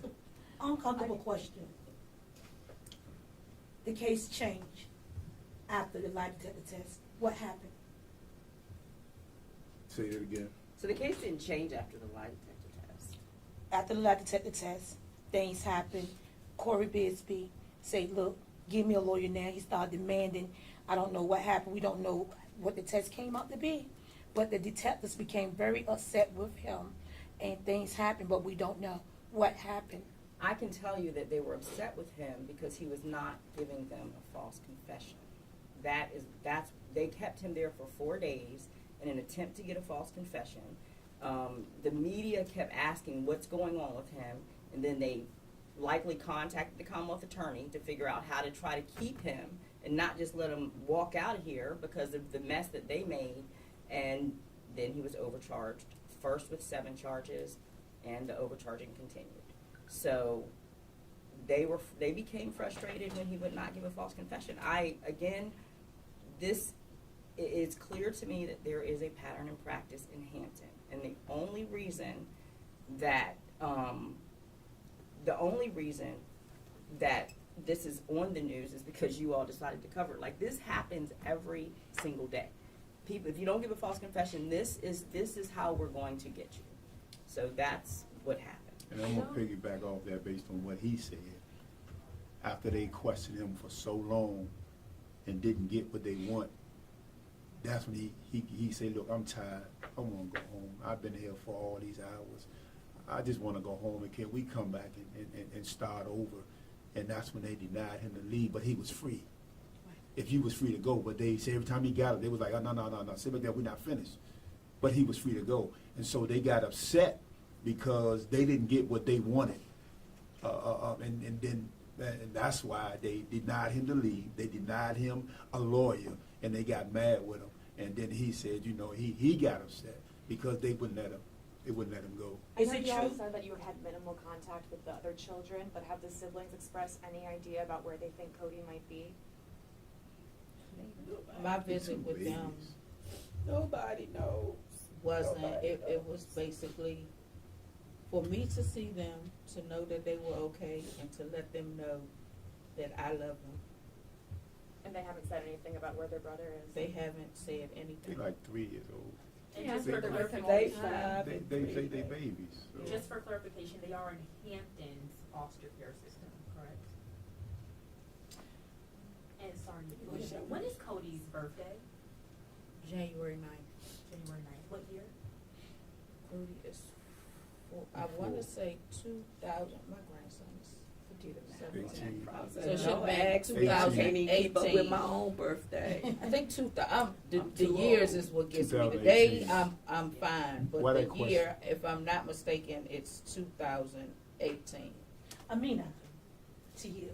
Uncomfortable question. The case changed after the lie detector test. What happened? Say that again. So the case didn't change after the lie detector test. After the lie detector test, things happened. Cory Bigsby said, look, give me a lawyer now. He started demanding. I don't know what happened. We don't know what the test came out to be. But the detectives became very upset with him and things happen, but we don't know what happened. I can tell you that they were upset with him because he was not giving them a false confession. They kept him there for 4 days in an attempt to get a false confession. The media kept asking what's going on with him, and then they likely contacted the Commonwealth Attorney to figure out how to try to keep him and not just let him walk out of here because of the mess that they made. And then he was overcharged, first with 7 charges, and the overcharging continued. So they became frustrated when he would not give a false confession. It's clear to me that there is a pattern and practice in Hampton, and the only reason that this is on the news is because you all decided to cover it. Like, this happens every single day. People, if you don't give a false confession, this is how we're going to get you. So that's what happened. And I'm gonna piggyback off that based on what he said. After they questioned him for so long and didn't get what they want, that's when he said, look, I'm tired. I wanna go home. I've been here for all these hours. I just wanna go home, and can we come back and start over? And that's when they denied him to leave, but he was free. If he was free to go, but they said every time he got it, they was like, oh, no, sit back there, we're not finished. But he was free to go. And so they got upset because they didn't get what they wanted. And that's why they denied him to leave. They denied him a lawyer, and they got mad with him. And then he said, he got upset because they wouldn't let him go. Is I know it you all true? said that you had minimal contact with the other children, but have the siblings expressed any idea about where they think Cody might be? My visit with them Nobody knows. wasn't, Nobody it knows. was basically for me to see them, to know that they were okay, and to let them know that I love them. And they haven't said anything about where their brother is? They haven't said They anything. like 3 years old. And Yeah, just they- for they- clarification, They say they babies. So. just for clarification, they are in Hampton's foster care system, correct? And sorry, when is Cody's birthday? January 9th. January 9th. What year? Cody is, I wanna say 2000, my grandson is Do the math. 18. So it should Don't be ask me, I can't even keep up with my own birthday. I think the too years old. is what gets me. The 2018. day, I'm fine, Why but that the year, if I'm not mistaken, it's 2018. Amina, to you.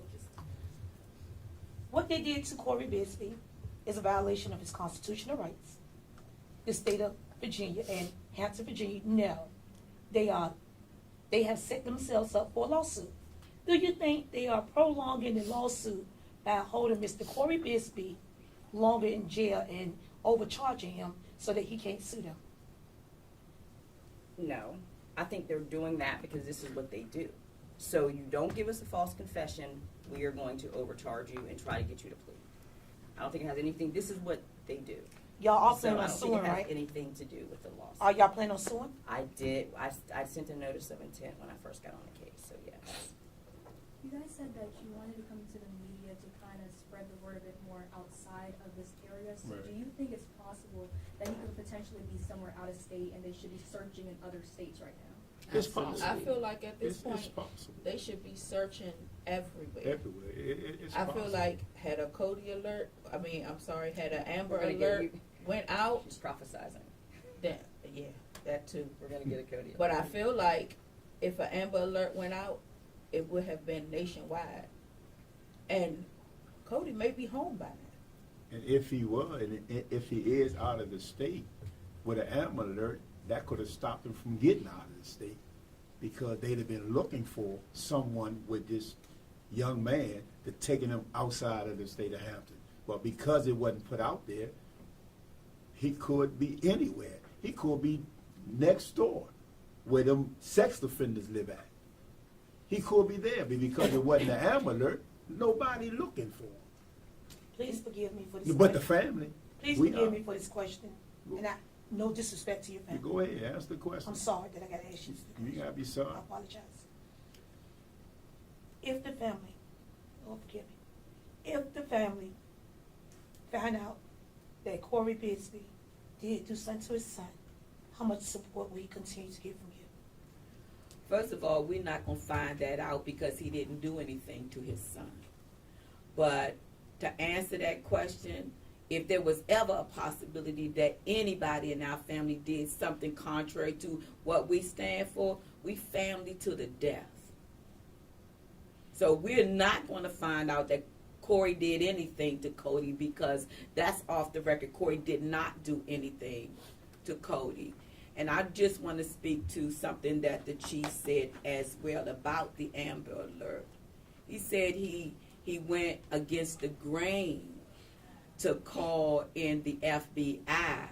What they did to Cory Bigsby is a violation of his constitutional rights. The state of Virginia and Hampton, Virginia, no. They have set themselves up for a lawsuit. Do you think they are prolonging the lawsuit by holding Mr. Cory Bigsby longer in jail and overcharging him so that he can't sue them? No, I think they're doing that because this is what they do. So you don't give us a false confession, we are going to overcharge you and try to get you to plead. I don't think it has anything, this is what they do. Y'all all So plan I on don't think suing, it has right? anything to do with the lawsuit. Are y'all planning on suing? I did, I sent a notice of intent when I first got on the case, so yes. You guys said that you wanted to come to the media to kind of spread the word a bit more outside of this area. So Right. do you think it's possible that he could potentially be somewhere out of state and they should be searching in other states right now? It's possible. I feel like at this It's point, possible. they should be searching everywhere. Everywhere. It's I possible. feel like had a Cody alert, had an Amber We're gonna get alert you- went out, She's prophesizing. then, yeah, that too. We're gonna get a Cody. But I feel like if an Amber alert went out, it would have been nationwide. And Cody may be home by now. And if he was, and if he is out of the state with an Amber alert, that could have stopped him from getting out of the state because they'd have been looking for someone with this young man to taking him outside of the state of Hampton. But because it wasn't put out there, he could be anywhere. He could be next door where them sex offenders live at. He could be there, but because it wasn't an Amber alert, nobody looking for him. Please forgive me for this But the question. family, Please we forgive are. me for this question. And no disrespect to your family. Go ahead, ask the question. I'm sorry that I gotta ask you this You question. gotta be sorry. I apologize. If the family, oh forgive me, if the family found out that Cory Bigsby did do something to his son, how much support will he continue to get from you? First of all, we're not going to find that out because he didn't do anything to his son. But to answer that question, if there was ever a possibility that anybody in our family did something contrary to what we stand for, we family to the death. So we're not going to find out that Cory did anything to Cody because that's off the record. Cory did not do anything to Cody. And I just want to speak to something that the chief said as well about the Amber Alert. He said he went against the grain to call in the FBI.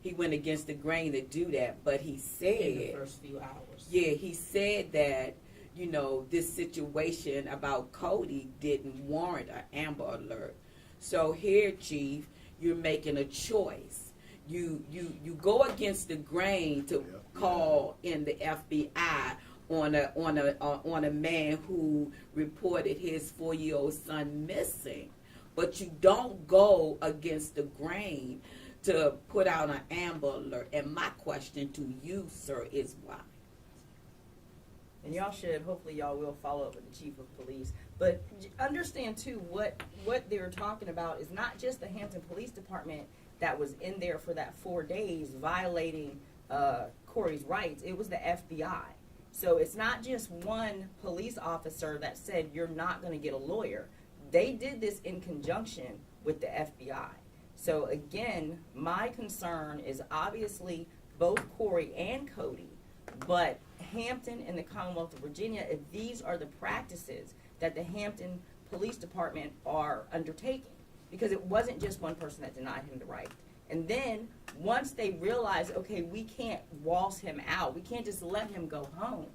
He went against the grain to do that, but he said In the first few hours. Yeah, he said that, you know, this situation about Cody didn't warrant an Amber Alert. So here, Chief, you're making a choice. You go against the grain to call in the FBI on a man who reported his 4-year-old son missing, but you don't go against the grain to put out an Amber Alert. And my question to you, sir, is why? And y'all should, hopefully y'all will follow up with the chief of police. But understand too, what they were talking about is not just the Hampton Police Department that was in there for that 4 days violating Cory's rights. It was the FBI. So it's not just one police officer that said you're not going to get a lawyer. They did this in conjunction with the FBI. So again, my concern is obviously both Cory and Cody, but Hampton and the Commonwealth of Virginia, if these are the practices that the Hampton Police Department are undertaking, because it wasn't just one person that denied him the right. And then once they realized, okay, we can't waltz him out, we can't just let him go home,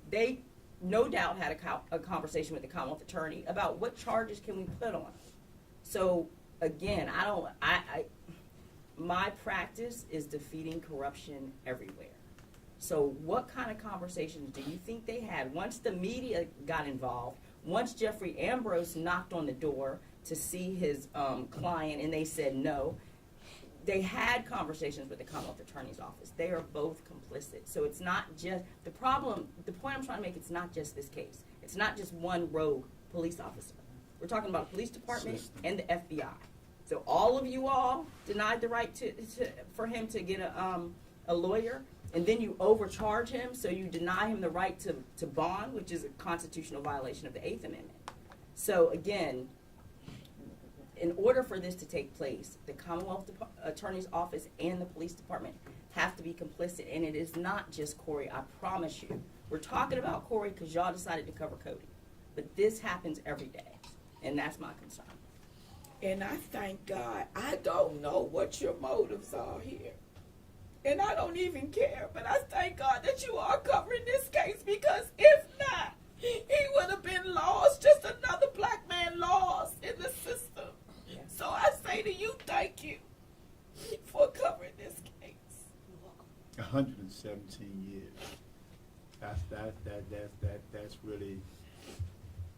they no doubt had a conversation with the Commonwealth Attorney about what charges can we put on him. So again, my practice is defeating corruption everywhere. So what kind of conversations do you think they had once the media got involved, once Jeffrey Ambrose knocked on the door to see his client and they said no? They had conversations with the Commonwealth Attorney's Office. They are both complicit. So it's not just, the point I'm trying to make, it's not just this case. It's not just one rogue police officer. We're talking about the police department and the FBI. So all of you all denied the right for him to get a lawyer, and then you overcharge him, so you deny him the right to bond, which is a constitutional violation of the 8th Amendment. So again, in order for this to take place, the Commonwealth Attorney's Office and the police department have to be complicit, and it is not just Cory, I promise you. We're talking about Cory because y'all decided to cover Cody, but this happens every day, and that's my concern. And I thank God. I don't know what your motives are here. And I don't even care, but I thank God that you are covering this case, because if not, he would have been lost, just another black man lost in the system. Yeah. So I say to you, thank you for covering this case. 117 years. That's really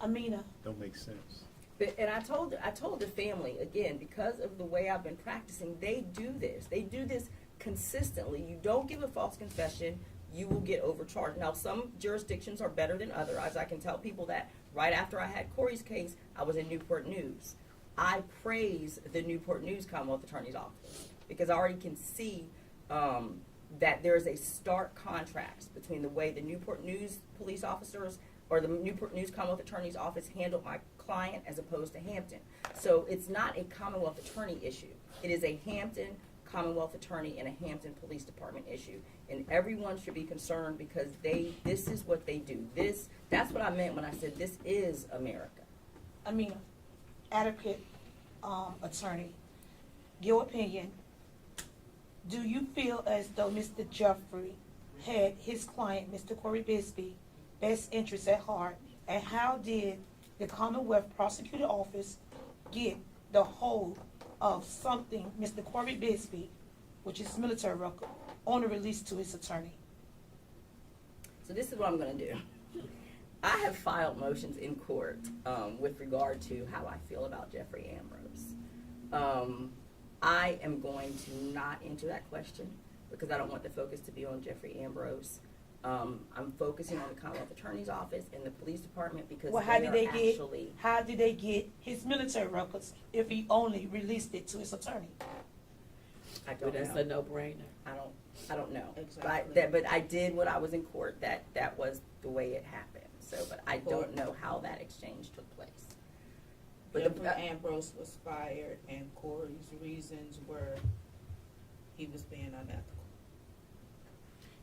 Amina. don't make sense. But, and I told the family, again, because of the way I've been practicing, they do this. They do this consistently. You don't give a false confession, you will get overcharged. Now, some jurisdictions are better than others. I can tell people that right after I had Cory's case, I was in Newport News. I praise the Newport News Commonwealth Attorney's Office because I already can see that there is a stark contrast between the way the Newport News police officers or the Newport News Commonwealth Attorney's Office handled my client as opposed to Hampton. So it's not a Commonwealth Attorney issue. It is a Hampton Commonwealth Attorney and a Hampton Police Department issue. And everyone should be concerned because this is what they do. That's what I meant when I said this is America. Amina, adequate attorney, your opinion, do you feel as though Mr. Jeffrey had his client, Mr. Cory Bigsby, best interests at heart, and how did the Commonwealth Prosecutor Office get the whole of something Mr. Cory Bigsby, which is military record, on a release to his attorney? So this is what I'm going to do. I have filed motions in court with regard to how I feel about Jeffrey Ambrose. I am going to not answer that question because I don't want the focus to be on Jeffrey Ambrose. I'm focusing on the Commonwealth Attorney's Office and the police department because Well, they are actually. how did they get his military records if he only released it to his attorney? I But don't that's know. a no-brainer. I don't know. Exactly. But I did when I was in court. That was the way it happened. So, but I don't know how that exchange took place. But Jeffrey Ambrose was fired, and Cory's reasons were he was being unethical.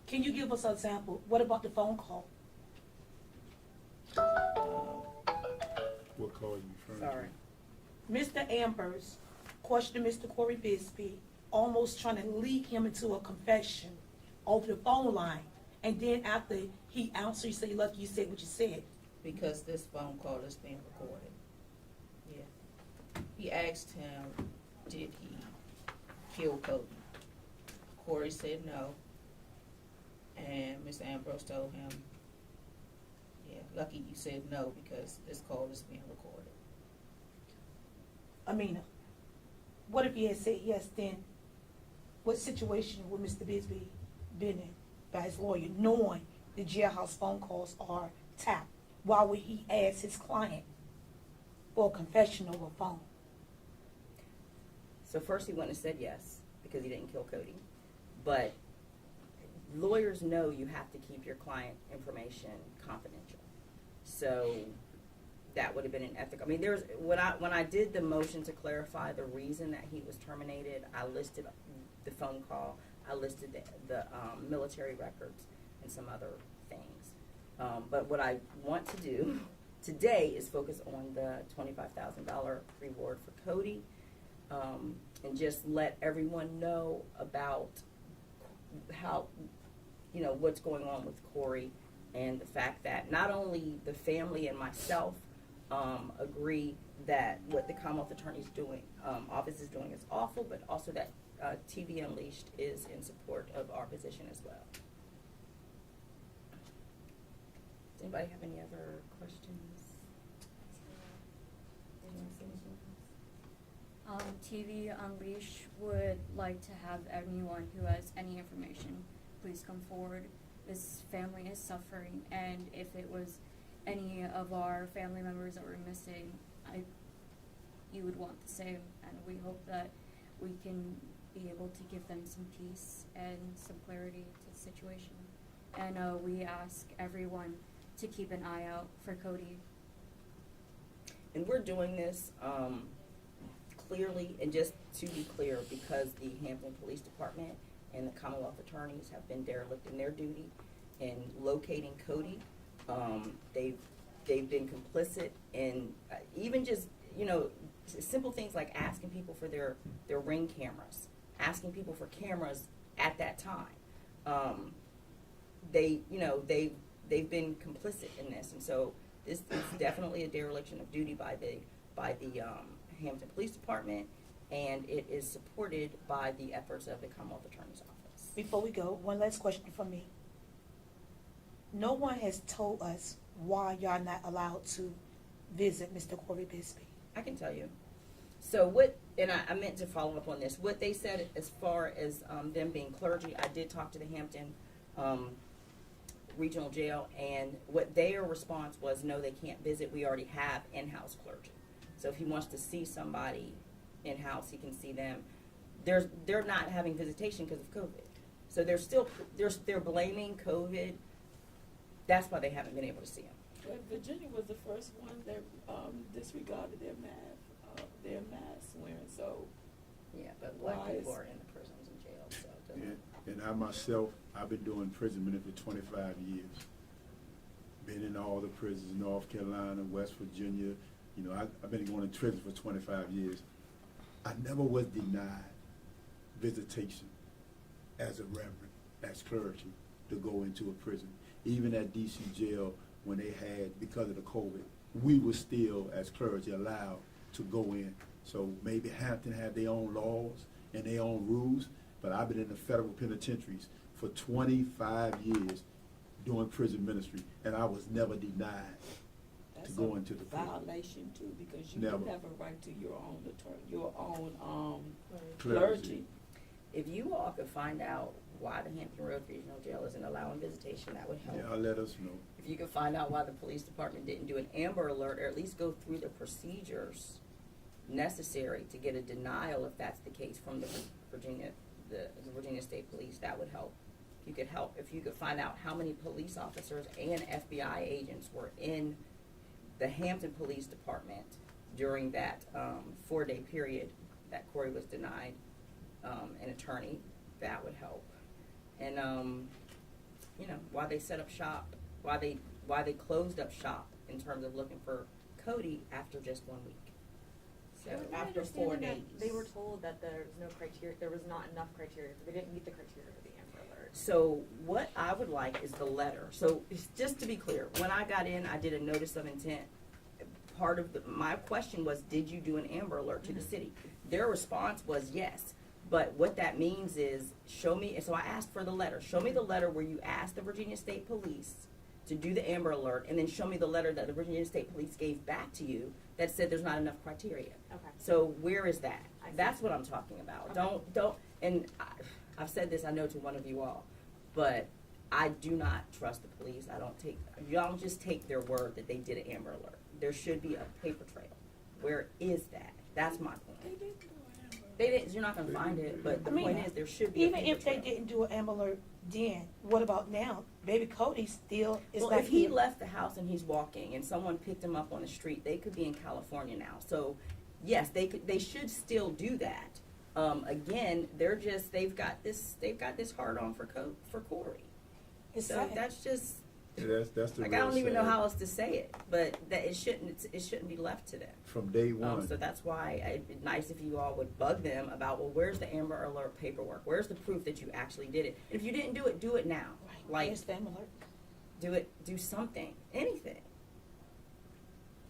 Can you give us an example? What about the phone call? What call you referring to? Sorry. Mr. Ambrose questioned Mr. Cory Bigsby, almost trying to lead him into a confession over the phone line. And then after he answered, he said, lucky you said what you said. Because this phone call is being recorded. Yeah. He asked him, did he kill Cody? Cory said no. And Mr. Ambrose told him, yeah, lucky you said no because this call is being recorded. Amina, what if he had said yes, then what situation would Mr. Bigsby been in by his lawyer, knowing the jailhouse phone calls are tapped? Why would he ask his client for a confession over phone? So first he went and said yes because he didn't kill Cody, but lawyers know you have to keep your client information confidential. So that would have been an ethical. I mean, there's when I did the motion to clarify the reason that he was terminated, I listed the phone call, I listed the military records and some other things. But what I want to do today is focus on the $25,000 reward for Cody, and just let everyone know about how, what's going on with Cory, and the fact that not only the family and myself agree that what the Commonwealth Attorney's office is doing is awful, but also that TV Unleashed is in support of our position as well. Does anybody have any other questions? TV Unleashed would like to have anyone who has any information, please come forward. This family is suffering, and if it was any of our family members that were missing, you would want the same, and we hope that we can be able to give them some peace and some clarity to the situation. And we ask everyone to keep an eye out for Cody. And we're doing this clearly, and just to be clear, because the Hampton Police Department and the Commonwealth Attorneys have been derelict in their duty in locating Cody. They've been complicit in even just, simple things like asking people for their Ring cameras, asking people for cameras at that time. They've been complicit in this, and so this is definitely a dereliction of duty by the Hampton Police Department, and it is supported by the efforts of the Commonwealth Attorney's Office. Before we go, one last question from me. No one has told us why y'all not allowed to visit Mr. Cory Bigsby. I can tell you. So I meant to follow up on this. What they said as far as them being clergy, I did talk to the Hampton Regional Jail, and what their response was, no, they can't visit. We already have in-house clergy. So if he wants to see somebody in-house, he can see them. They're not having visitation because of COVID. So they're blaming COVID. That's why they haven't been able to see him. But Virginia was the first one that disregarded their mask wearing. So Yeah, but black why people is- are in the prisons and jails, so it doesn't. And I myself, I've been doing prison ministry for 25 years. Been in all the prisons, North Carolina, West Virginia. I've been going to prison for 25 years. I never was denied visitation as a reverend, as clergy, to go into a prison. Even at DC jail, when they had, because of the COVID, we were still, as clergy, allowed to go in. So maybe Hampton had their own laws and their own rules, but I've been in the federal penitentiaries for 25 years doing prison ministry, and I was never denied to go into the prison. violation too, because you Never. do have a right to your own attorney, your own Clergy. clergy. if you all could find out why the Hampton Roads Regional Jail isn't allowing visitation, that would help. Yeah, let us know. If you could find out why the police department didn't do an Amber Alert, or at least go through the procedures necessary to get a denial, if that's the case, from the Virginia State Police, that would help. If you could find out how many police officers and FBI agents were in the Hampton Police Department during that 4-day period that Cory was denied an attorney, that would help. And why they set up shop, why they closed up shop in terms of looking for Cody after just 1 week. So My after 4 understanding days, that they were told that there was not enough criteria, they didn't meet the criteria for the Amber Alert. So what I would like is the letter. So it's just to be clear, when I got in, I did a notice of intent. Part of my question was, did you do an Amber Alert to the city? Their response was yes. But what that means is, show me, so I asked for the letter. Show me the letter where you asked the Virginia State Police to do the Amber Alert, and then show me the letter that the Virginia State Police gave back to you that said there's not enough criteria. Okay. So where is that? I see. That's what I'm talking about. Okay. Don't, and I've said this, I know, to one of you all, but I do not trust the police. You don't just take their word that they did an Amber Alert. There should be a paper trail. Where is that? That's my point. They didn't, you're not gonna find it, but the point is, there should be a Even paper if they trail. didn't do an Amber Alert then, what about now? Baby Cody still is Well, not if he here. left the house and he's walking and someone picked him up on the street, they could be in California now. So, yes, they should still do that. Again, they've got this hard on for Cory. It's So sad. that's just, Yeah, that's the like, real I don't even know sad. how else to say it, but that it shouldn't be left to them. From day one. So that's why it'd be nice if you all would bug them about, well, where's the Amber Alert paperwork? Where's the proof that you actually did it? If you didn't do it now. Right. Like, Where's the Amber Alert? do something, anything.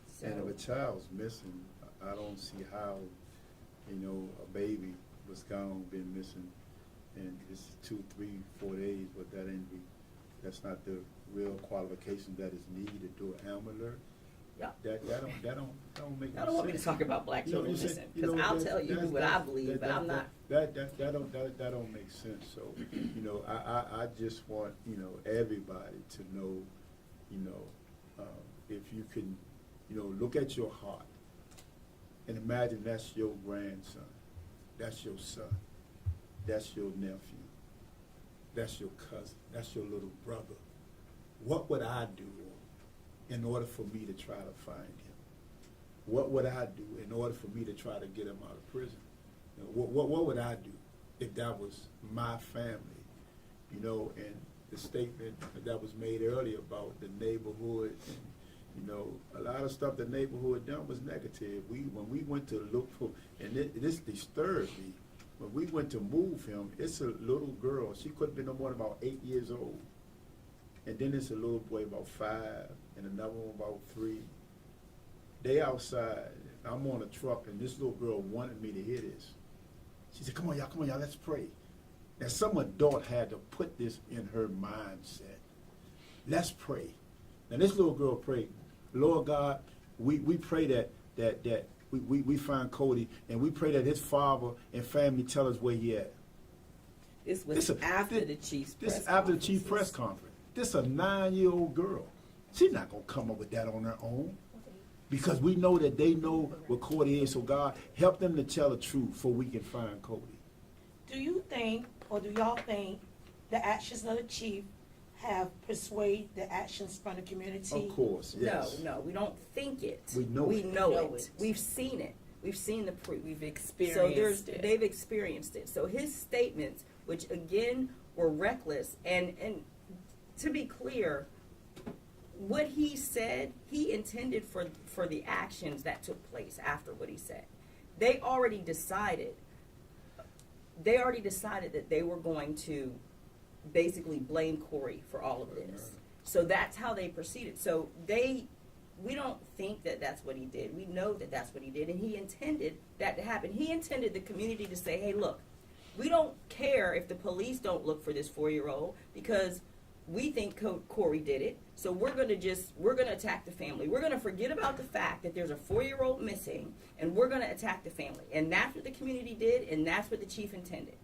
So, And if a child's missing, I don't see how, a baby was gone, been missing, and it's 2, 3, 4 days, but that's not the real qualification that is needed to do an Amber Alert. Yeah. That don't make no sense. I don't want me to talk about black children you say- missing, because I'll tell you what I believe, but I'm not. That don't make sense. So, I just want, everybody to know, if you can, look at your heart and imagine that's your grandson, that's your son, that's your nephew, that's your cousin, that's your little brother. What would I do in order for me to try to find him? What would I do in order for me to try to get him out of prison? What would I do if that was my family? And the statement that was made earlier about the neighborhood, and, a lot of stuff the neighborhood done was negative. When we went to look for, and this disturbed me, when we went to move him, it's a little girl. She couldn't be no more than about 8 years old. And then it's a little boy about 5, and another one about 3. They outside. I'm on a truck, and this little girl wanted me to hear this. She said, come on, y'all, let's pray. Now, some adult had to put this in her mindset. Let's pray. Now, this little girl prayed, Lord God, we pray that we find Cody, and we pray that his father and family tell us where he at. This was after the chief's press This is after the chief press conference. This is a 9-year-old girl. She's not going to come up with that on her own. Because we know that they know what Cody is. So God, help them to tell the truth so we can find Cody. Do you think, or do y'all think, the actions of the chief have persuaded the actions from the community? Of course, yes. No, we don't think it. We know we it. know it. We've seen it. We've seen the proof. We've experienced it. They've experienced it. So his statements, which again were reckless, and to be clear, what he said, he intended for the actions that took place after what he said. They already decided that they were going to basically blame Cory for all of this. So that's how they proceeded. So we don't think that that's what he did. We know that that's what he did, and he intended that to happen. He intended the community to say, hey, look, we don't care if the police don't look for this 4-year-old because we think Cory did it. So we're going to attack the family. We're going to forget about the fact that there's a 4-year-old missing, and we're going to attack the family. And that's what the community did, and that's what the chief intended.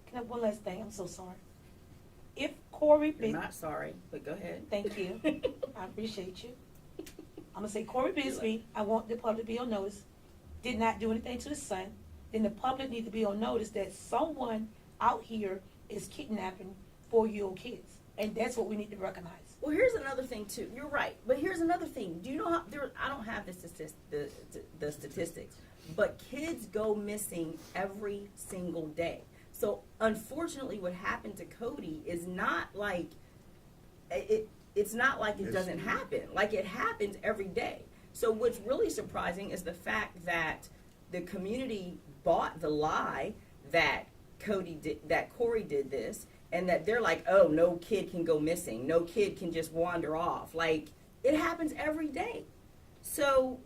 Can I have one last thing? I'm so sorry. If Cory You're Bigsby, not sorry, but go ahead. thank you. I appreciate you. I'm gonna say Cory Bigsby, I want the public to be on notice, did not do anything to his son. Then the public need to be on notice that someone out here is kidnapping 4-year-old kids. And that's what we need to recognize. Well, here's another thing too. You're right, but here's another thing. Do you know how I don't have the statistics, but kids go missing every single day. So unfortunately, what happened to Cody is not like it's not like it doesn't happen. Like, it happens every day. So what's really surprising is the fact that the community bought the lie that Cory did this, and that they're like, oh, no kid can go missing. No kid can just wander off. Like, it happens every day. So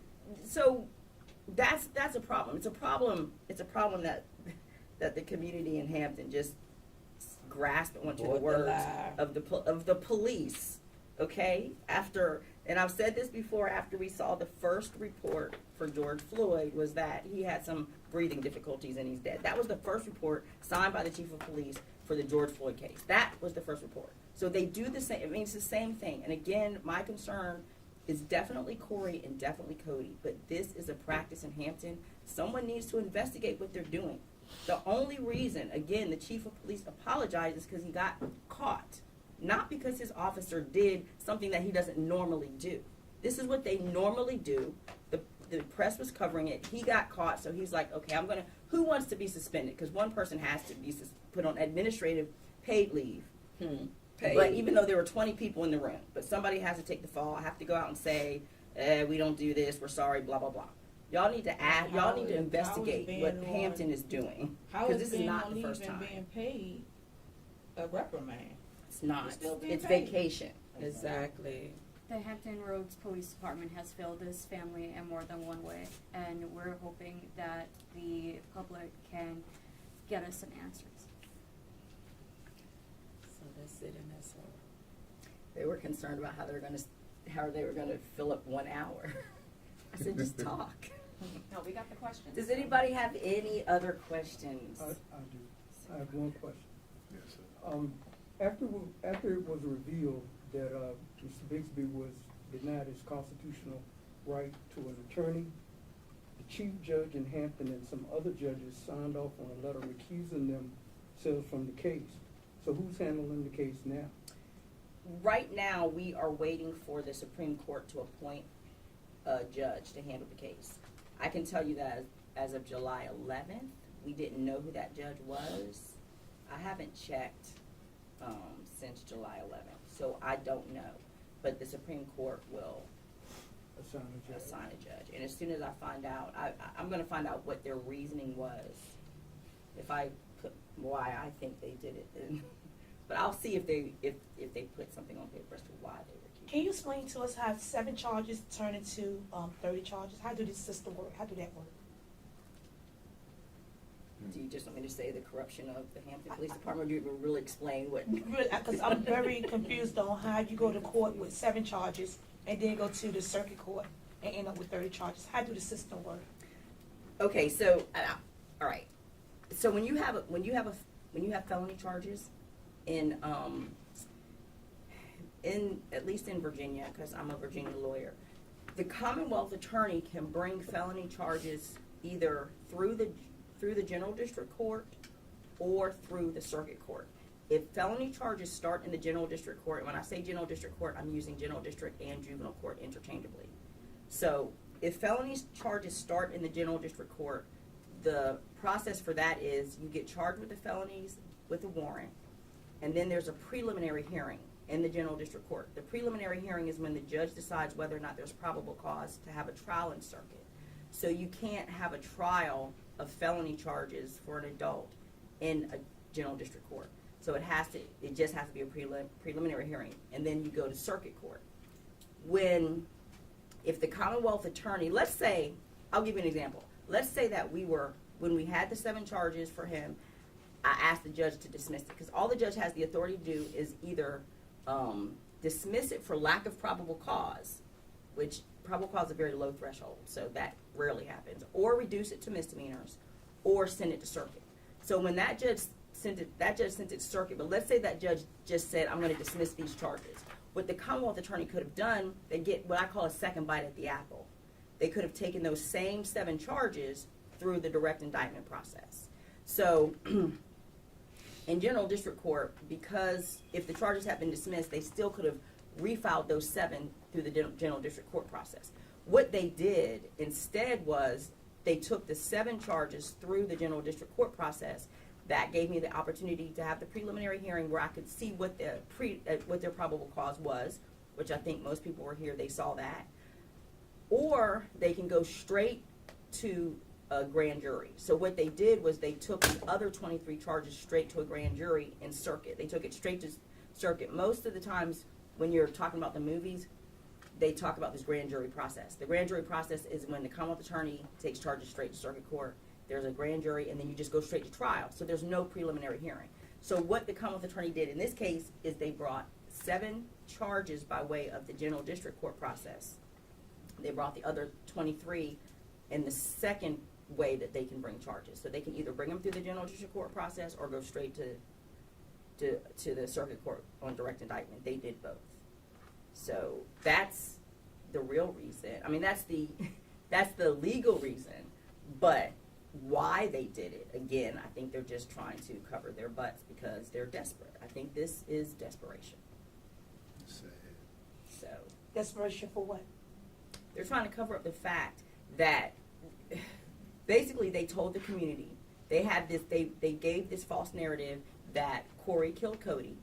that's a problem. It's a problem that the community in Hampton just grasp onto the Bought the words lie. of the police. Okay? And I've said this before, after we saw the first report for George Floyd, was that he had some breathing difficulties and he's dead. That was the first report signed by the chief of police for the George Floyd case. That was the first report. So they do the same. It means the same thing. And again, my concern is definitely Cory and definitely Cody. But this is a practice in Hampton. Someone needs to investigate what they're doing. The only reason, again, the chief of police apologizes because he got caught. Not because his officer did something that he doesn't normally do. This is what they normally do. The press was covering it. He got caught, so he's like, okay, who wants to be suspended? Because one person has to be put on administrative paid leave. But even though there were 20 people in the room, but somebody has to take the fall. I have to go out and say, we don't do this, we're sorry, blah, blah, blah. Y'all need to investigate what Hampton is doing. How Because is this is not the first being time. paid a reprimand? It's not. It's still being It's paid. vacation. Exactly. The Hampton Roads Police Department has failed this family in more than one way, and we're hoping that the public can get us some answers. So that's it in that soul. They were concerned about how they were gonna fill up 1 hour. I said, just talk. No, we got the questions. Does anybody have any other questions? I do. I have one question. Yes, sir. After it was revealed that Mr. Bigsby was denied his constitutional right to an attorney, the chief judge in Hampton and some other judges signed off on a letter recusing themselves from the case. So who's handling the case now? Right now, we are waiting for the Supreme Court to appoint a judge to handle the case. I can tell you that as of July 11th, we didn't know who that judge was. I haven't checked since July 11th, so I don't know. But the Supreme Court will assign a judge. And as soon as I find out, I'm going to find out what their reasoning was. If I put why I think they did it, then, but I'll see if they put something on paper as to why they were accused. Can you explain to us how 7 charges turn into 30 charges? How do this system work? How do that work? Do you just want me to say the corruption of the Hampton Police Department, or do you really explain what? Because I'm very confused on how you go to court with 7 charges and then go to the circuit court and end up with 30 charges. How do the system work? Okay, so all right. So when you have felony charges in at least in Virginia, because I'm a Virginia lawyer, the Commonwealth attorney can bring felony charges either through the general district court or through the circuit court. If felony charges start in the general district court, and when I say general district court, I'm using general district and juvenile court interchangeably. So if felony charges start in the general district court, the process for that is you get charged with the felonies with a warrant, and then there's a preliminary hearing in the general district court. The preliminary hearing is when the judge decides whether or not there's probable cause to have a trial in circuit. So you can't have a trial of felony charges for an adult in a general district court. So it just has to be a preliminary hearing, and then you go to circuit court. If the Commonwealth attorney, let's say, I'll give you an example. Let's say that when we had the 7 charges for him, I asked the judge to dismiss it, because all the judge has the authority to do is either dismiss it for lack of probable cause, which probable cause is a very low threshold, so that rarely happens, or reduce it to misdemeanors, or send it to circuit. So when that judge sent it to circuit, but let's say that judge just said, I'm gonna dismiss these charges. What the Commonwealth attorney could have done, they get what I call a second bite at the apple. They could have taken those same 7 charges through the direct indictment process. So in general district court, because if the charges had been dismissed, they still could have refiled those 7 through the general district court process. What they did instead was they took the 7 charges through the general district court process. That gave me the opportunity to have the preliminary hearing where I could see what their probable cause was, which I think most people were here, they saw that. Or they can go straight to a grand jury. So what they did was they took the other 23 charges straight to a grand jury in circuit. They took it straight to circuit. Most of the times when you're talking about the movies, they talk about this grand jury process. The grand jury process is when the Commonwealth attorney takes charges straight to circuit court. There's a grand jury, and then you just go straight to trial. So there's no preliminary hearing. So what the Commonwealth attorney did in this case is they brought 7 charges by way of the general district court process. They brought the other 23 in the second way that they can bring charges. So they can either bring them through the general district court process or go straight to the circuit court on direct indictment. They did both. So that's the real reason. I mean, that's the legal reason, but why they did it, again, I think they're just trying to cover their butts because they're desperate. I think this is desperation. Sad. So Desperation for what? they're trying to cover up the fact that basically they told the community, they gave this false narrative that Cory killed Cody.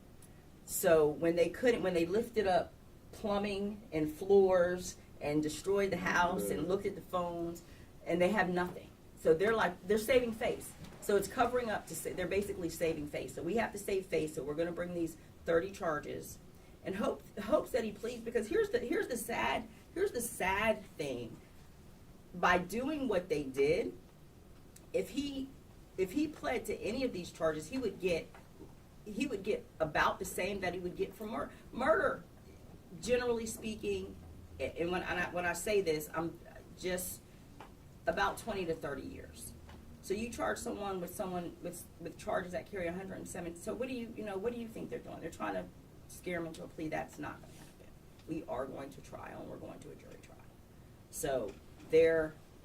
So when they lifted up plumbing and floors and destroyed the house and looked at the phones, and they have nothing. So they're saving face. So it's covering up they're basically saving face. So we have to save face. So we're going to bring these 30 charges, and hopes that he pleads. Because here's the sad thing. By doing what they did, if he pled to any of these charges, he would get about the same that he would get for murder. Generally speaking, and when I say this, I'm just about 20 to 30 years. So you charge someone with charges that carry 107. So what do you think they're doing? They're trying to scare them into a plea. That's not going to happen. We are going to trial, and we're going to a jury trial. So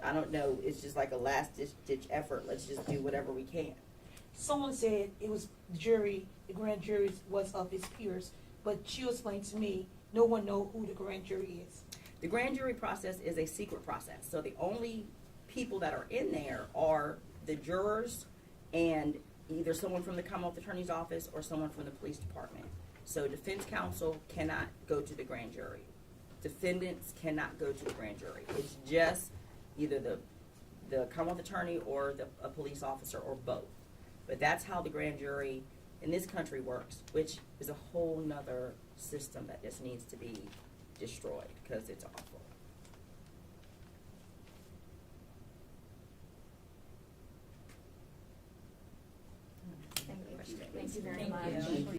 I don't know, it's just like a last ditch effort. Let's just do whatever we can. Someone said it was the grand jury was of his peers, but you explained to me, no one knows who the grand jury is. The grand jury process is a secret process. So the only people that are in there are the jurors and either someone from the Commonwealth Attorney's Office or someone from the police department. So defense counsel cannot go to the grand jury. Defendants cannot go to the grand jury. It's just either the Commonwealth Attorney or a police officer or both. But that's how the grand jury in this country works, which is a whole nother system that just needs to be destroyed because it's awful. Thank you very Thank much. you.